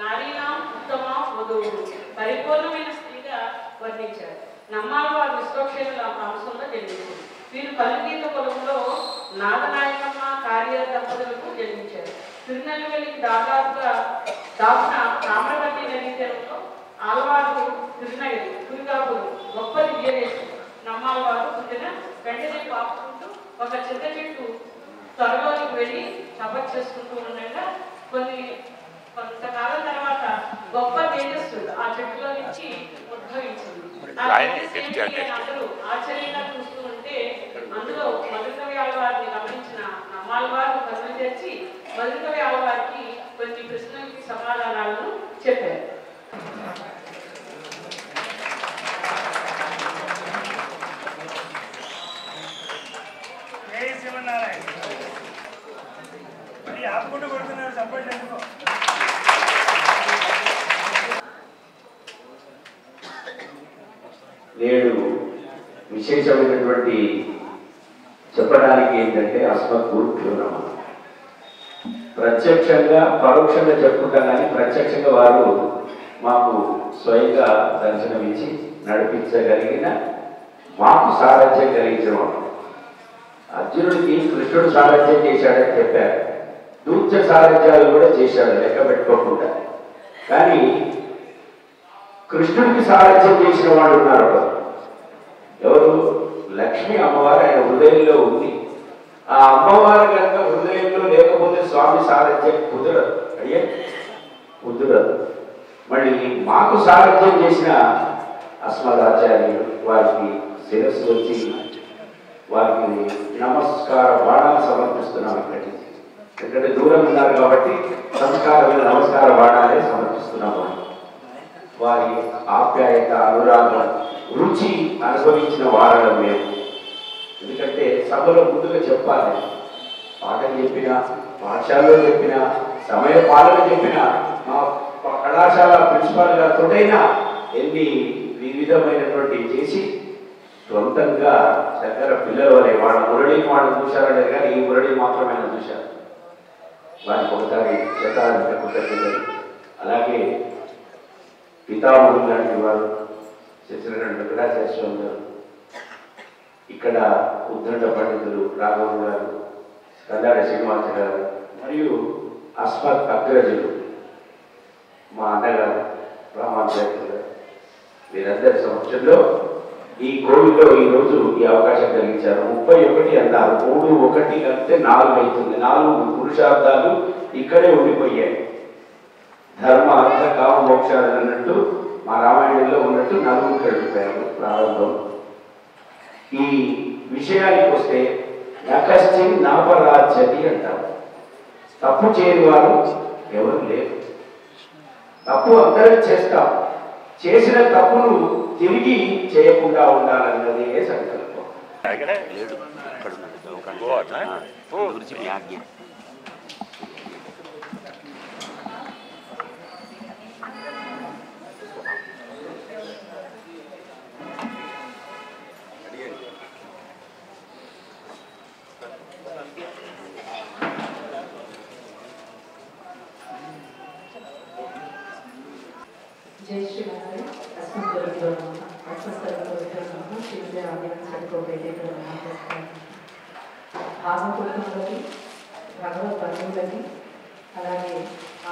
నారీనా ఉత్తమ వధువులు పరిపూర్ణమైన స్త్రీగా వర్ణించారు. నమ్మాలవారు విశ్వక్షేణుల అంశంలో జన్మించారు. వీరు పల్లిగీత కులంలో నాగనాయకమ్మ కార్య దంపతులకు జన్మించారు. తిరునెల్వేలికి దాదాపున తామ్రపల్లి నదీ తీరంలో ఆలవారు తిరునగిరి కురికాపులు గొప్ప దివ్యదేశం. నమ్మాలవారు పుట్టిన వెంటనే పాపుకుంటూ ఒక చింత చెట్టు త్వరలోకి వెళ్ళి తపస్సు చేసుకుంటూ ఉండగా కొంతకాలం తర్వాత గొప్ప తేజస్సు ఆ చెట్టులో నుంచి ఉద్భవించింది. అందరూ ఆశ్చర్యంగా చూస్తూ ఉంటే అందులో మధుకవి ఆళ్వారిని గమనించిన నమ్మాలవారు కథలు తెచ్చి మధుకవి ఆళ్వారికి కొన్ని ప్రశ్నలకి సమాధానాలను చెప్పారు. నేడు విశేషమైనటువంటి చెప్పడానికి ఏంటంటే అస్మద్గురుభ్యో నమః. ప్రత్యక్షంగా పరోక్షంగా చెప్పుకుంటాం కానీ ప్రత్యక్షంగా వారు మాకు స్వయంగా దర్శనమిచ్చి నడిపించగలిగిన, మాకు సారథ్యం కలిగించిన వాడు. అర్జునుడికి కృష్ణుడు సారథ్యం చేశాడని చెప్పారు. దూత్య సారథ్యాలు కూడా చేశాడు లెక్క పెట్టుకోకుండా. కానీ కృష్ణుడికి సారథ్యం చేసిన వాడు ఉన్నారు. ఎవరు? లక్ష్మి అమ్మవారు ఆయన హృదయంలో ఉంది. ఆ అమ్మవారు కనుక హృదయంలో లేకపోతే స్వామి సారథ్యం కుదరదు. అయ్యే కుదరదు. మళ్ళీ మాకు సారథ్యం చేసిన అస్మదాచార్యులు వారికి శిరస్సు వచ్చి వారికి నమస్కార బాణాలు సమర్పిస్తున్నాం. ఇక్కడికి ఎందుకంటే దూరం ఉన్నారు కాబట్టి సంస్కారమైన నమస్కార బాణాలే సమర్పిస్తున్నాము. వారి ఆప్యాయత, అనురాగం, రుచి అనుభవించిన వారడం మేము. ఎందుకంటే సభలో ముందుగా చెప్పాలి. పాఠం చెప్పినా, పాఠశాలలో చెప్పినా, సమయ పాలన చెప్పినా, మా కళాశాల ప్రిన్సిపాల్ గారితోనైనా ఎన్ని వివిధమైనటువంటి చేసి సొంతంగా చక్కర పిల్లల వలె వాళ్ళ మురళిని వాళ్ళు చూశారనేది కానీ ఈ మురళి మాత్రమే చూశారు. వారికి ఒకసారి శతాధిక కృతజ్ఞతలు. అలాగే పితామహులు లాంటి వారు శశిధర వెంకటాచార్య గారు, ఇక్కడ ఉద్దండ పండితులు రాఘవ గారు, కందాడ శ్రీనివాస గారు మరియు అస్మత్ అగ్రజులు మా అన్నగారు రామాచార్య గారు, వీరందరి సమక్షంలో ఈ కోవిడ్లో ఈరోజు ఈ అవకాశం కలిగించారు. 31 అన్నారు, 3, 1 కలిపితే 4 అవుతుంది. 4 పురుషార్థాలు ఇక్కడే ఉండిపోయాయి. ధర్మ అర్థ కామ మోక్షాలు అన్నట్టు మా రామాయణంలో ఉన్నట్టు 4 కలిపిపోయారు ప్రారంభం. ఈ విషయానికి వస్తే నకశ్చిన్ నాపరాధ్యతి అంటారు. తప్పు చేయని వారు ఎవరు లేరు. తప్పు అందరం చేస్తాం. చేసిన తప్పును తిరిగి చేయకుండా ఉండాలన్నదే సంకల్పం. జై శ్రీరామ్. అస్మద్గురుభ్యో నమః. అస్మద్గురుభ్యో నమః. శ్రీమతి ఆదినాథ భాగవతులకి, భగవద్ బంధువులకి, అలాగే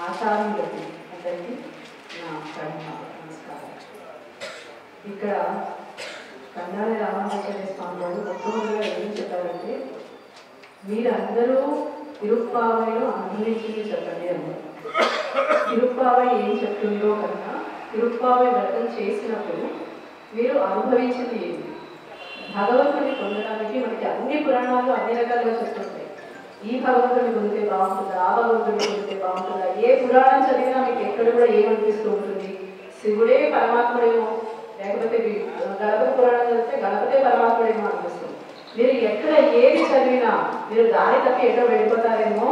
ఆచార్యులకి అందరికీ నా నమస్కారం. ఇక్కడ కందాల రామాచార్య స్వామి వారు మొట్టమొదటిగా ఏం చెప్పారంటే, మీరందరూ తిరుప్పావైలో అనుభవించింది చెప్పండి అన్నారు. తిరుప్పావై ఏం చెప్తుందో కన్నా తిరుప్పావై వ్రతం చేసినప్పుడు మీరు అనుభవించింది ఏంటి? భగవంతుని పొందడానికి మనకి అన్ని పురాణాలు అన్ని రకాలుగా చెప్తుంటాయి. ఈ భగవంతుని పొందితే బాగుంటుందా, ఆ భగవంతుని పొందితే బాగుంటుందా, ఏ పురాణం చదివినా మీకు ఎక్కడ కూడా ఏమనిపిస్తూ ఉంటుంది? శివుడే పరమాత్ముడేమో, లేకపోతే గణపతి పురాణం చదివితే గణపతే పరమాత్ముడేమో అనిపిస్తుంది. మీరు ఎక్కడ ఏది చదివినా మీరు దారి తప్పి ఎక్కడ వెళ్ళిపోతారేమో.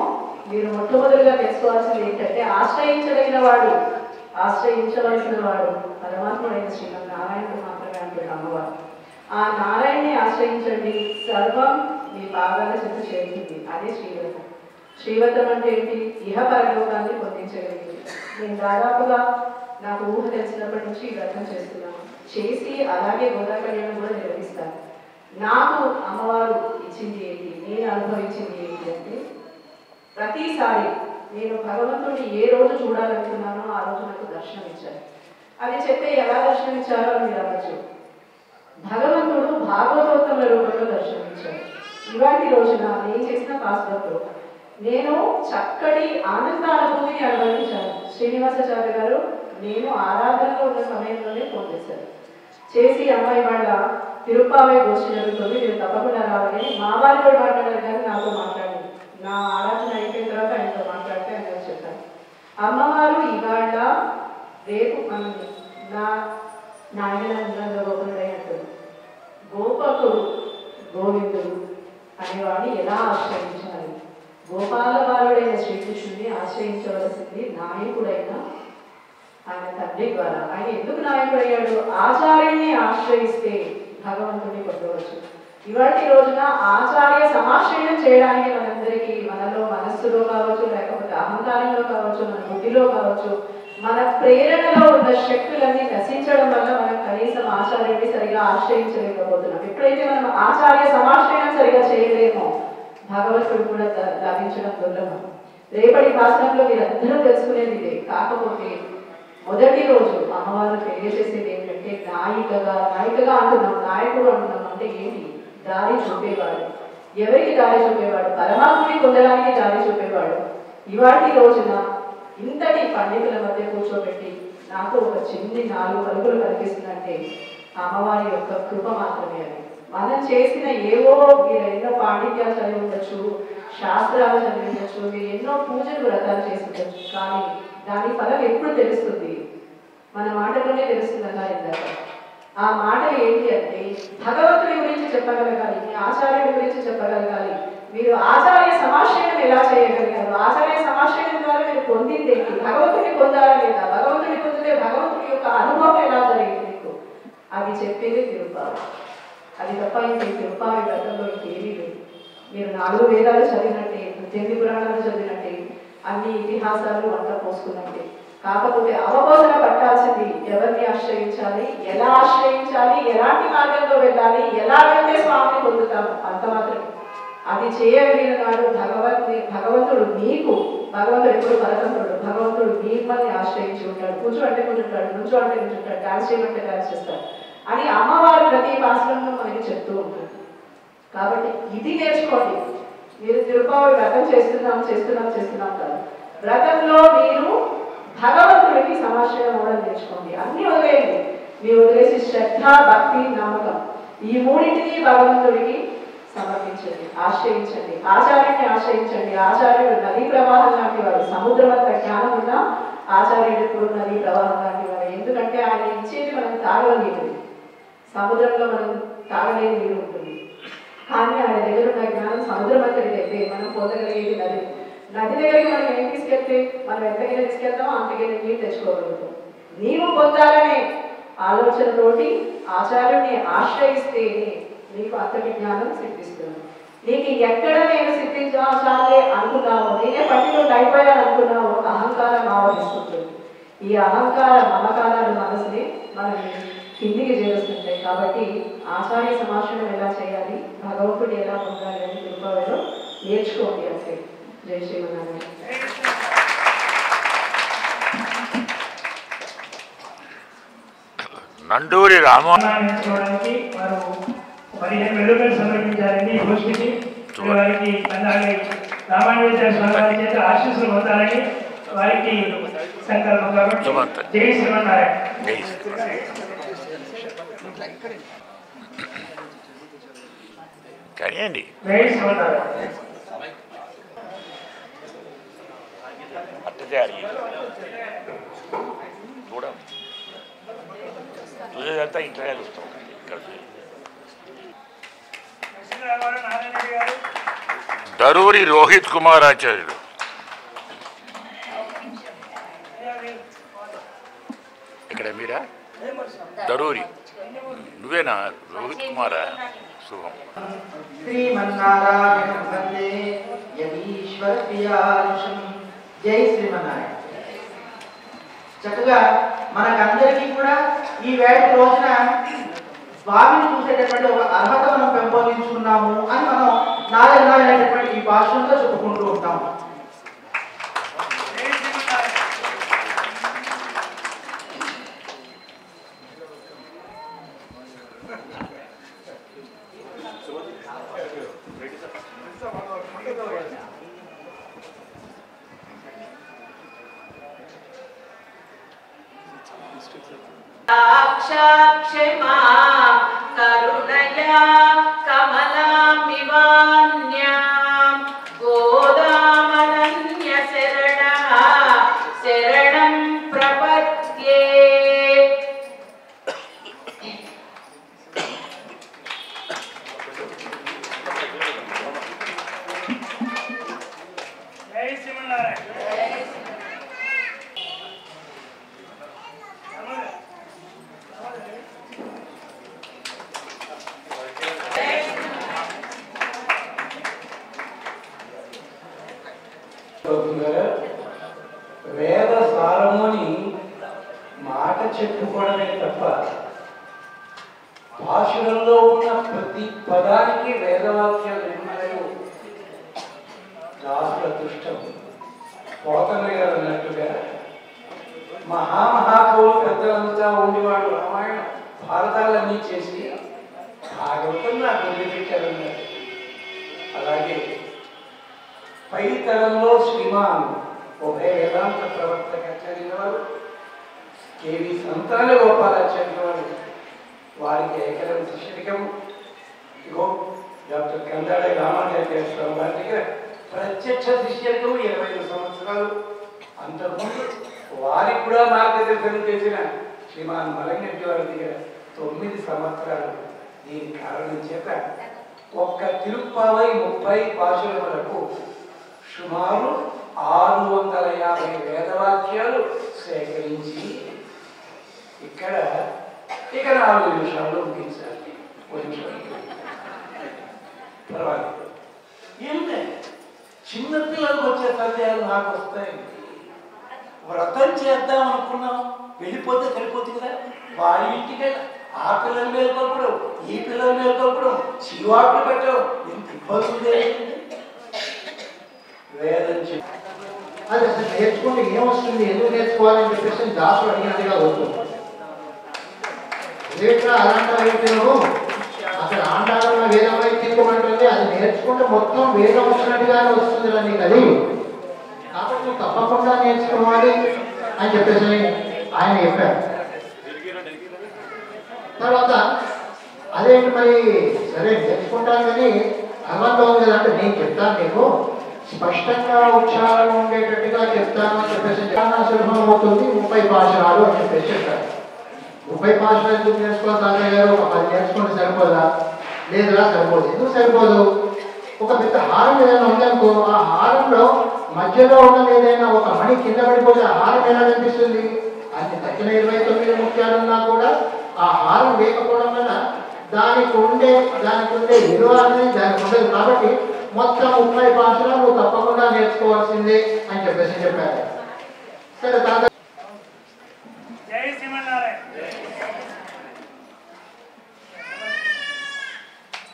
మీరు మొట్టమొదటిగా తెలుసుకోవాల్సింది ఏంటంటే, ఆశ్రయించదగిన వాడు, ఆశ్రయించవలసిన వాడు పరమాత్ముడైన శ్రీమన్నారాయణుడు మాత్రమే అంటారు అమ్మవారు. ఆ నారాయణని ఆశ్రయించండి, సర్వం మీ పాదాల చెంత చేరుతుంది. అదే శ్రీవ్రతం. శ్రీవ్రతం అంటే ఏంటి? ఇహ పరలోకాన్ని పొందించగలిగింది. నేను దాదాపుగా నాకు ఊహ తెలిసినప్పటి నుంచి ఈ వ్రతం చేస్తున్నాను. చేసి అలాగే గోదా కళ్యాణం కూడా నిర్వహిస్తాను. నాకు అమ్మవారు ఇచ్చింది ఏంటి, నేను అనుభవించింది ఏంటి అంటే, ప్రతిసారి నేను భగవంతుడిని ఏ రోజు చూడాలనుకున్నానో ఆ రోజు నాకు దర్శనం ఇచ్చారు. అది చెప్తే ఎలా దర్శనం ఇచ్చారో మీరు అనొచ్చు. భగవంతుడు భాగవతోత్తముల రూపంలో దర్శనం ఇచ్చారు. ఇవాటి రోజున నేను చేసిన పాస్వర్డ్లో నేను చక్కటి ఆనందానుభూతిని అనుభవించాను. శ్రీనివాసాచార్య గారు నేను ఆరాధనలో ఉన్న సమయంలోనే ఫోన్ చేశారు. చేసి అమ్మాయి వాళ్ళ తిరుప్పావై గోష్ఠి జరుగుతుంది, మీరు తప్పకుండా రావాలని మా వారితో మాట్లాడారు కానీ నాతో మాట్లాడింది. నా ఆరాధన అయిపోయిన తర్వాత ఆయనతో మాట్లాడితే ఆయన చెప్పారు, అమ్మవారు ఇవాళ రేపు నా నాయన గోపురుడై అంటారు. గోపకుడు గోవిందుడు అనేవాడిని ఎలా ఆశ్రయించాలి? గోపాల బాలుడైన శ్రీకృష్ణుని ఆశ్రయించవలసింది నాయకుడైన ఆయన తండ్రి ద్వారా. ఆయన ఎందుకు నాయకుడయ్యాడు? ఆచార్యుని ఆశ్రయిస్తే భగవంతుని పొందవచ్చు. ఇవాటి రోజున ఆచార్య సమాశ్రయం చేయడానికి మనందరికీ మనలో మనస్సులో కావచ్చు, లేకపోతే అహంకారంలో కావచ్చు, మన బుద్ధిలో కావచ్చు, మన ప్రేరణలో ఉన్న శక్తులన్నీ నశించడం వల్ల మనం కనీసం ఆచార్యుడిని సరిగా ఆశ్రయించలేకపోతున్నాం. ఎప్పుడైతే మనం ఆచార్య సమాశ్రయం సరిగా చేయలేమో భగవంతుడు కూడా లభించడం దుర్లభం. రేపటి భాషణంలో మీరందరూ తెలుసుకునేది ఇదే. కాకపోతే మొదటి రోజు అమ్మవారు తెలియజేసేది ఏంటంటే, నాయికగా అంటున్నాం, నాయకుడు అంటున్నాం అంటే ఏంటి? దారి చూపేవాడు. ఎవరికి దారి చూపేవాడు? పరమాత్ముని పొందడానికి దారి చూపేవాడు. ఇవాటి రోజున ఇంతటి పండితుల మధ్య కూర్చోబెట్టి నాకు ఒక చిన్ని 4 పలుకులు కనిపిస్తుందంటే అమ్మవారి యొక్క కృప మాత్రమే. అది మనం చేసిన ఏవో, మీరు ఎన్నో పాండిత్యాలు చదివి ఉండొచ్చు, శాస్త్రాలు చదివి ఉండొచ్చు, మీరు ఎన్నో పూజలు వ్రతాలు చేసి ఉండొచ్చు, కానీ దాని ఫలం ఎప్పుడు తెలుస్తుంది? మన మాటలోనే తెలుస్తుంది అలా ఇందాక. ఆ మాట ఏంటి అంటే, భగవంతుడి గురించి చెప్పగలగాలి, మీ ఆచార్యుడి గురించి చెప్పగలగాలి. మీరు ఆచార్య సమాశ్రయం ఎలా చేయగలిగారు? ఆచార్య సమాశ్రయం ద్వారా మీరు పొందింది ఏంటి? భగవంతుడిని పొందాలా లేదా? భగవంతుడిని పొందితే భగవంతుడి యొక్క అనుభవం ఎలా జరిగింది మీకు? అది చెప్పేది తిరుప్పావై. అది తప్ప ఇంక తిరుపావి వ్రతంలో ఇంకేమీ లేదు. మీరు 4 వేదాలు చదివినట్టే, 8 పురాణాలు చదివినట్టే, అన్ని ఇతిహాసాలు వంట పోసుకున్నట్టే. కాకపోతే అవబోధన పట్టాల్సింది ఎవరిని ఆశ్రయించాలి, ఎలా ఆశ్రయించాలి, ఎలాంటి మార్గంలో వెళ్ళాలి, ఎలా వెళ్తే స్వామిని పొందుతాము అంత మాత్రమే. అది చేయగలిగిన నాడు భగవంతుడు నీకు, భగవంతుడు ఎప్పుడు పరతంత్రుడు, భగవంతుడు మిమ్మల్ని ఆశ్రయించి ఉంటాడు. కూర్చో అంటే కూర్చుంటాడు, నుంచో అంటే నుంచుంటాడు, డాన్స్ చేయమంటే డాన్స్ చేస్తాడు అని అమ్మవారు ప్రతి పాశ్రంలో మనకి చెప్తూ ఉంటుంది. కాబట్టి ఇది నేర్చుకోండి. మీరు తిరుపావి వ్రతం చేస్తున్నాం కాదు, వ్రతంలో మీరు భగవంతుడికి సమాశ్రయం అవ్వడం నేర్చుకోండి. అన్ని వదిలేయండి. మీరు వదిలేసి శ్రద్ధ, భక్తి, నమ్మకం ఈ మూడింటిని భగవంతుడికి సమర్పించండి, ఆశ్రయించండి. ఆచార్యుడిని ఆశ్రయించండి. ఆచార్యుడు నదీ ప్రవాహం లాంటి వాడు. సముద్రం అంత జ్ఞానం ఉన్నా ఆచార్యుడు ఎప్పుడు నదీ ప్రవాహం లాంటి వాడు. ఎందుకంటే ఆయన ఇచ్చేది మనం తాగలేనిది. సముద్రంలో మనం తాగలేని నీరు ఉంటుంది, కానీ ఆయన దగ్గర ఉన్న జ్ఞానం సముద్రం అంతటిదైతే మనం పొందగలిగేది నది. నది దగ్గరికి మనం ఏం తీసుకెళ్తే మనం ఎంతకైనా తీసుకెళ్తామో అంతకైనా నీరు తెచ్చుకోగలుగుతాం. నీవు పొందాలనే ఆలోచనతోటి ఆచార్యుడిని ఆశ్రయిస్తేనే నీకు అంతటి జ్ఞానం సిద్ధిస్తుంది. నీకు ఎక్కడ నేను సిద్ధించాలే అనుకున్నావు, నేనే పట్టిలో అయిపోయాను అనుకున్నావు, అహంకారం ఆవరిస్తుంది. ఈ అహంకార మమకారాలు మనసుని మనల్ని కిందికి చేరుస్తుంటాయి. కాబట్టి ఆచార్య సమాశ్రయం ఎలా చేయాలి, భగవంతుడు ఎలా పొందాలి అని తిరుపతిలో నేర్చుకోండి. అంటే జై శ్రీమన్నారాయణ. నండూరి నేర్చుకోవడానికి వారు 15,000 రూపాయలు సమర్పించాలని గోష్ఠికి, వారికి అలాగే రామానుజాచార్య స్వామి వారి చేత ఆశీస్సులు పొందాలని వారికి సంకల్పం. కాబట్టి జై శ్రీమన్నారాయణ. కనియండి. జై శ్రీమన్నారాయణ. అట్టచారి చూడం చూసేదంతా ఇంట్లోనే చూస్తాం. ఇక్కడ దరూరి రోహిత్ కుమార్ ఆచార్యుడు. ఇక్కడ మీరా? దరూరి నువ్వేనా? రోహిత్ కుమారా? శుభం. శ్రీమన్నారాయణ వందే యదీశ్వర ప్రియానుషం. జై శ్రీమన్నారాయణ. చక్కగా మనకందరికీ కూడా ఈ వేటి రోజున స్వామిని చూసేటటువంటి ఒక అర్హత మనం పెంపొందించుకున్నాము అని మనం నాలుగైనటువంటి ఈ భాషలతో చెప్పుకుంటూ ఉంటాము. క్షమా కరుణయా కమలామివాన్యాం గోదామనన్య శరణః శరణం ప్రపద్యే. జై శ్రీమన్నారాయణ. వేద సారముని మాట చెప్పుకోవడమే తప్ప భాషలలో ఉన్న ప్రతి పదానికి వేదవాక్యం నిర్ణయం దాసుల అదృష్టం. పోతనయ్య అన్నట్టుగా మహామహాకవులు పెద్దలంతా ఉండేవాడు రామాయణ భారతాలన్నీ చేసి భాగవతం నాకు వదిలిపెట్టారన్నారు. అలాగే పై తరంలో శ్రీమాన్ ఉభయ వేదాంత ప్రవర్తకాచార్యుల వారు, కేవి సంతాన గోపాలాచార్యుల వారు, వారికి ఏకలం శిష్యరికం. ఇగో డాక్టర్ కందాడే రామాచార్య స్వామి వారి దగ్గర ప్రత్యక్ష శిష్యరికం 25 సంవత్సరాలు. అంతకుముందు వారికి కూడా మార్గదర్శనం చేసిన శ్రీమాన్ మలంగెట్టి వారి దగ్గర 9 సంవత్సరాలు. దీని కారణం చేత ఒక్క తిరుప్పావై 30 పాశురములకు సుమారు 650 వేదవాక్యాలు సేకరించి ఇక 4 నిమిషాల్లో ముగించాలి. పర్వాలేదు. ఏమిటే చిన్నపిల్లలకు వచ్చే సందేహాలు నాకు వస్తాయి. వ్రతం చేద్దాం అనుకున్నాం, వెళ్ళిపోతే సరిపోతుంది కదా. వారి ఇంటికి ఆ పిల్లలు మేల్కొల్పడం, ఈ పిల్లలు మేల్కొల్పడం, చీవాట్లు పెట్టడం, ఇంత ఇబ్బంది వేదం చెప్పి అది అసలు నేర్చుకుంటే ఏమొస్తుంది, ఎందుకు నేర్చుకోవాలని చెప్పేసి దాసులు అడిగినట్టుగా అవుతుంది. అలాంటి వైద్యులు అక్కడ ఆండాలన్న వేదం వైపు తీసుకోమంటుంది. అది నేర్చుకుంటే మొత్తం వేదం వచ్చినట్టుగానే వస్తుంది నీకు అది. కాబట్టి నువ్వు తప్పకుండా నేర్చుకోవాలి అని చెప్పేసి ఆయన చెప్పారు. తర్వాత అదేంటి మరి సరే నేర్చుకుంటాను కానీ అర్థంలో ఉంది కదా అంటే నేను చెప్తాను నీకు స్పష్టంగా ఉచ్చారణ ఉండేటట్టుగా చెప్తాను అని చెప్పేసి చాలా సులభం అవుతుంది. 30 పాశురాలు అని చెప్పేసి చెప్పారు. 30 పాశురాలు ఎందుకు నేర్చుకోవాలి తాతయ్య గారు? ఒక 10 నేర్చుకుంటే సరిపోదా? లేదురా సరిపోదు. ఎందుకు సరిపోదు? ఒక పెద్ద హారం ఏదైనా ఉందనుకో, ఆ హారంలో మధ్యలో ఉన్నది ఏదైనా ఒక మణి కింద పడిపోతే ఆ హారం ఎలా కనిపిస్తుంది? అన్ని తగ్గిన 29 ముత్యాలున్నా కూడా ఆ హారం లేకపోవడం వల్ల దానికి ఉండే విలువ అనేది దానికి ఉండదు. కాబట్టి మొత్తం 30 పాశురాలు తప్పకుండా నేర్చుకోవాల్సిందే అని చెప్పేసి చెప్పారు. సరే తాత జై శ్రీమన్నారాయణ.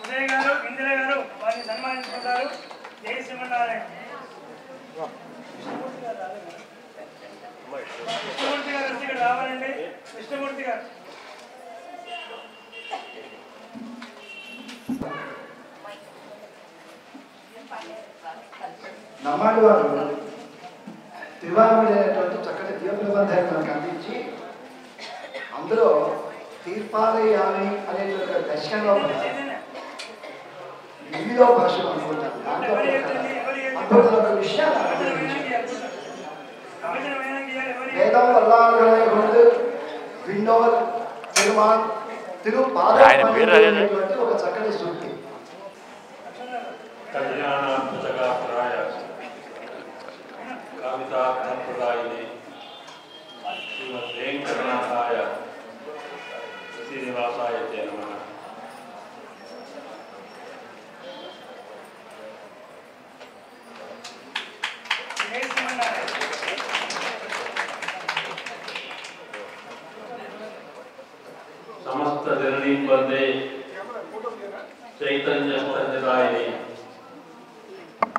ఉదయ్ గారు, ఇందిర గారు వారిని సన్మానించుకుంటారు. జై శ్రీమన్నారాయణ. విష్ణుమూర్తి గారు వచ్చి ఇక్కడ రావాలండి. విష్ణుమూర్తి గారు నమ్మాడి వారు త్రివారములైనటువంటి చక్కటి దీపనిబంధాన్ని మనకు అందించి అందులో తీర్పాలయామి అనేటువంటి దర్శనంలో వివిధ భాషలు అనుకుంటారు. దాంట్లో అద్భుతమైన విషయాలు వేదం వల్లాగనే కొడు విన్నోర్ తిరుమాన్ తిరుపాదమైనటువంటి ఒక చక్కటి సూక్తి. కళ్యాణాయ కామితార్థప్రదాయిని శ్రీమద్ వెంకటనాథాయ శ్రీనివాసాయ నమః. సమస్త జననీ వందే చైతన్య స్థితాయిని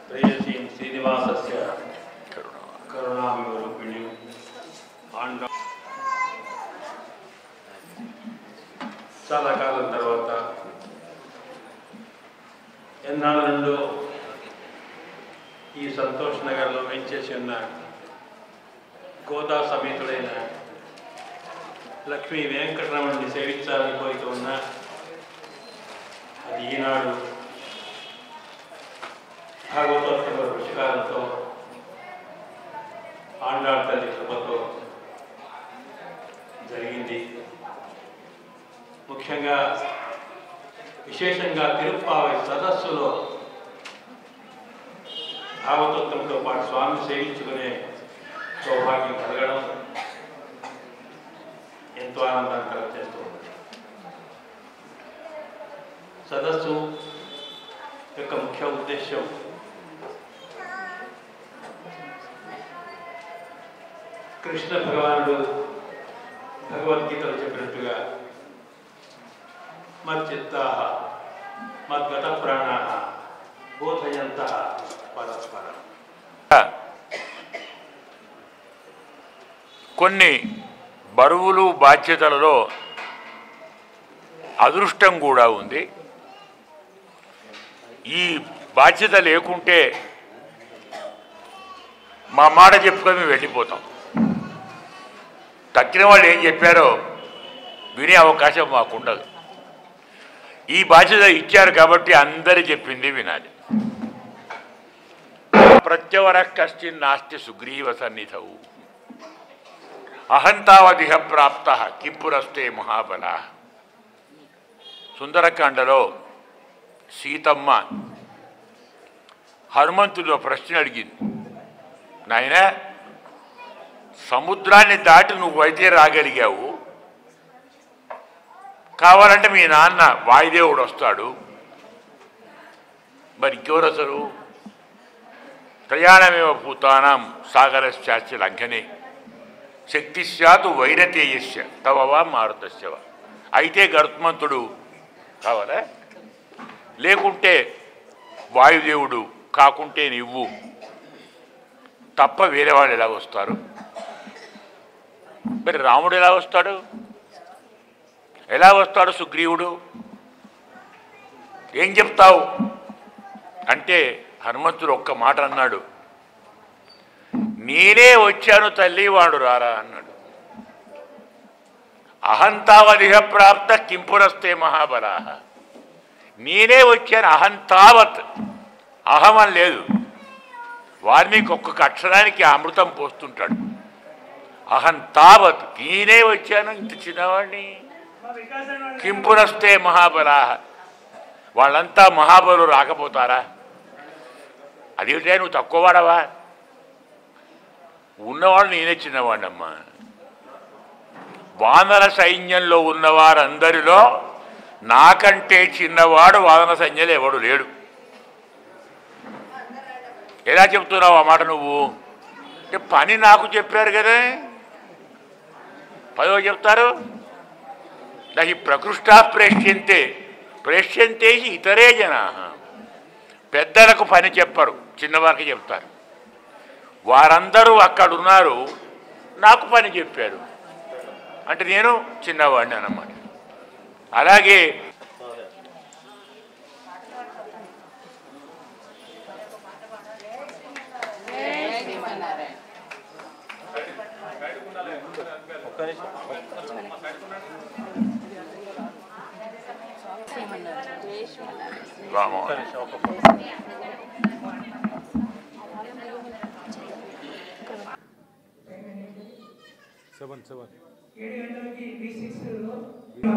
ప్రేయసీ శ్రీనివాసస్య కరుణామృపిణి ఆండ. చాలా కాలం తర్వాత ఎన్నాళ్ళ నుండో ఈ సంతోష్ నగర్లో వెంచేసి ఉన్న గోదా సమేతుడైన లక్ష్మీ వెంకటరమణ్ణి సేవించాలని కోరిక ఉన్నా అది ఈనాడు భాగవతోత్తమ పుష్కారంతో ఆండాళ్ తల్లి కృపతో జరిగింది. ముఖ్యంగా విశేషంగా తిరుప్పావై సదస్సులో భాగవతోత్తమంతో పాటు స్వామి సేవించుకునే సౌభాగ్యం కలగడం ఎంతో ఆనందాన్ని కలగజేస్తూ ఉంది. సదస్సు యొక్క ముఖ్య ఉద్దేశం కృష్ణ భగవానుడు భగవద్గీతలో చెప్పినట్టుగా మచ్చిత్తా మద్గత ప్రాణా బోధయంత పరస్పరం. కొన్ని బరువులు బాధ్యతలలో అదృష్టం కూడా ఉంది. ఈ బాధ్యత లేకుంటే మా మాట చెప్పుకొని మేము వెళ్ళిపోతాం. తక్కిన వాళ్ళు ఏం చెప్పారో వినే అవకాశం మాకుండదు. ఈ బాధ్యత ఇచ్చారు కాబట్టి అందరి చెప్పింది వినాలి. ప్రత్యవర కశ్చిన్ నాస్తి సుగ్రీవ సన్నిధౌ అహంతావధిహ ప్రాప్త కింపురస్తే మహాబల. సుందరకాండలో సీతమ్మ హనుమంతుడిలో ప్రశ్న అడిగింది, నాయన సముద్రాన్ని దాటి నువ్వైతే రాగలిగావు, కావాలంటే మీ నాన్న వాయుదేవుడు వస్తాడు. మరి ఇంకెవరు అసలు? ప్రయాణమేవ భూతానాం సాగరశ్చాస్య లంఘనే శక్తి స్యాతు వైరతేయస్య తవవా మారుతస్యవ. అయితే గరుత్మంతుడు కావాలా, లేకుంటే వాయుదేవుడు, కాకుంటే నువ్వు తప్ప వేరే వాళ్ళు ఎలా వస్తారు? మరి రాముడు ఎలా వస్తాడు? ఎలా వస్తాడు సుగ్రీవుడు? ఏం చెప్తావు అంటే హనుమంతుడు ఒక్క మాట అన్నాడు, నేనే వచ్చాను తల్లి, వాడు రారా అన్నాడు. అహంతావదిహ ప్రాప్త కింపురస్తే మహాబలాహ. నేనే వచ్చాను, అహంతావత్, అహం అని లేదు. వాల్మీకి ఒక్కొక్క అక్షరానికి అమృతం పోస్తుంటాడు. అహంతావత్, నేనే వచ్చాను, ఇంత చిన్నవాడిని. కింపురస్తే మహాబలాహ, వాళ్ళంతా మహాబలు రాకపోతారా? అదేంటే నువ్వు తక్కువవాడవా? ఉన్నవాడు నేనే చిన్నవాడమ్మా. వానర సైన్యంలో ఉన్నవారందరిలో నాకంటే చిన్నవాడు వానర సైన్యంలో ఎవడు లేడు. ఎలా చెప్తున్నావు ఆ మాట నువ్వు? అంటే పని నాకు చెప్పారు కదా, పదో చెప్తారు. దానికి ప్రకృష్టా ప్రేష్యంతే ప్రేష్యంతే ఇతరే జనా. పెద్దలకు పని చెప్పరు, చిన్నవారికి చెప్తారు. వారందరూ అక్కడున్నారు, నాకు పని చెప్పారు అంటే నేను చిన్నవాడిని అన్నమాట. అలాగే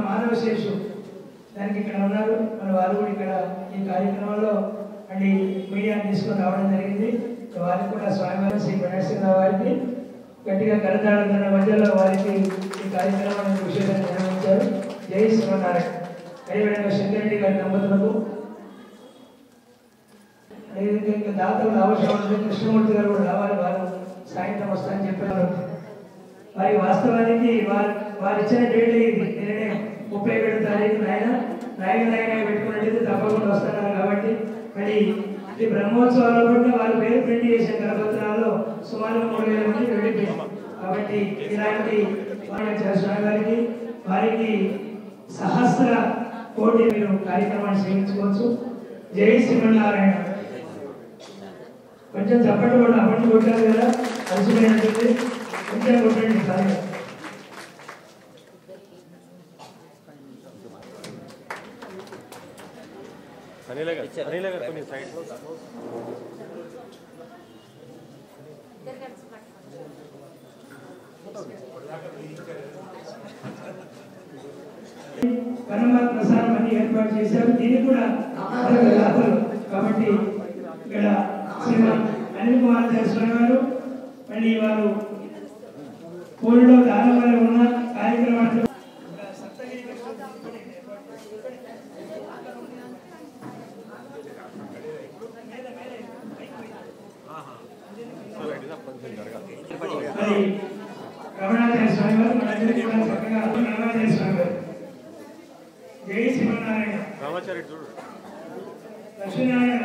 మానవ శేషు దానికి ఇక్కడ ఉన్నారు. మన వారు కూడా ఇక్కడ ఈ కార్యక్రమంలో మళ్ళీ మీడియా తీసుకొని రావడం జరిగింది. వారికి కూడా స్వామివారి శ్రీ గణేశ్వరరావు వారికి గట్టిగా కరతాళ మధ్యలో వారికి ఈ కార్యక్రమాన్ని విశేషంగా నిర్వహించారు. జై శ్రీమన్నారాయణ. అదేవిధంగా శంకరెడ్డి గారి దంపతులకు, అదేవిధంగా ఇంకా దాతలు అవసరం ఉంటుంది. కృష్ణమూర్తి గారు కూడా రావాలి, వారు సాయంత్రం వస్తారని చెప్పారు. వారి వాస్తవానికి వారు ఇచ్చిన డేట్ ఇది. నేనే 37 తారీఖు నాయన పెట్టుకున్నట్టు తప్పకుండా వస్తున్నారు. కాబట్టి మరి ఈ బ్రహ్మోత్సవాల్లో కూడా వారి పేరు ప్రింట్ చేసిన కరపత్రాల్లో సుమారు 3000 మంది వెళ్ళిపోయారు. కాబట్టి ఇలాంటి స్వామి గారికి వారికి సహస్ర కోటి మీరు కార్యక్రమాన్ని సేవించుకోవచ్చు. జై శ్రీమన్నారాయణ. కొంచెం చప్పట్లు కూడా అప్పటి కొట్టారు కదా, అలసిపోయినట్టుంది, కొంచెం కొట్టండి సార్. పరమాత్మ ప్రసాదం అన్ని ఏర్పాటు చేశారు. దీనికి కూడా కాబట్టి ఇక్కడ శ్రీమాన్ అనిల్ కుమార్ స్వామి గారు మళ్ళీ వారు కోడిలో దానం వల్ల ఉన్న కార్యక్రమాలు రమణాచార్య స్వామి గారు మనందరికీ కూడా చక్కగా రమణాచార్య స్వామి గారు. జై శ్రీమన్నారాయణ. లక్ష్మీనారాయణ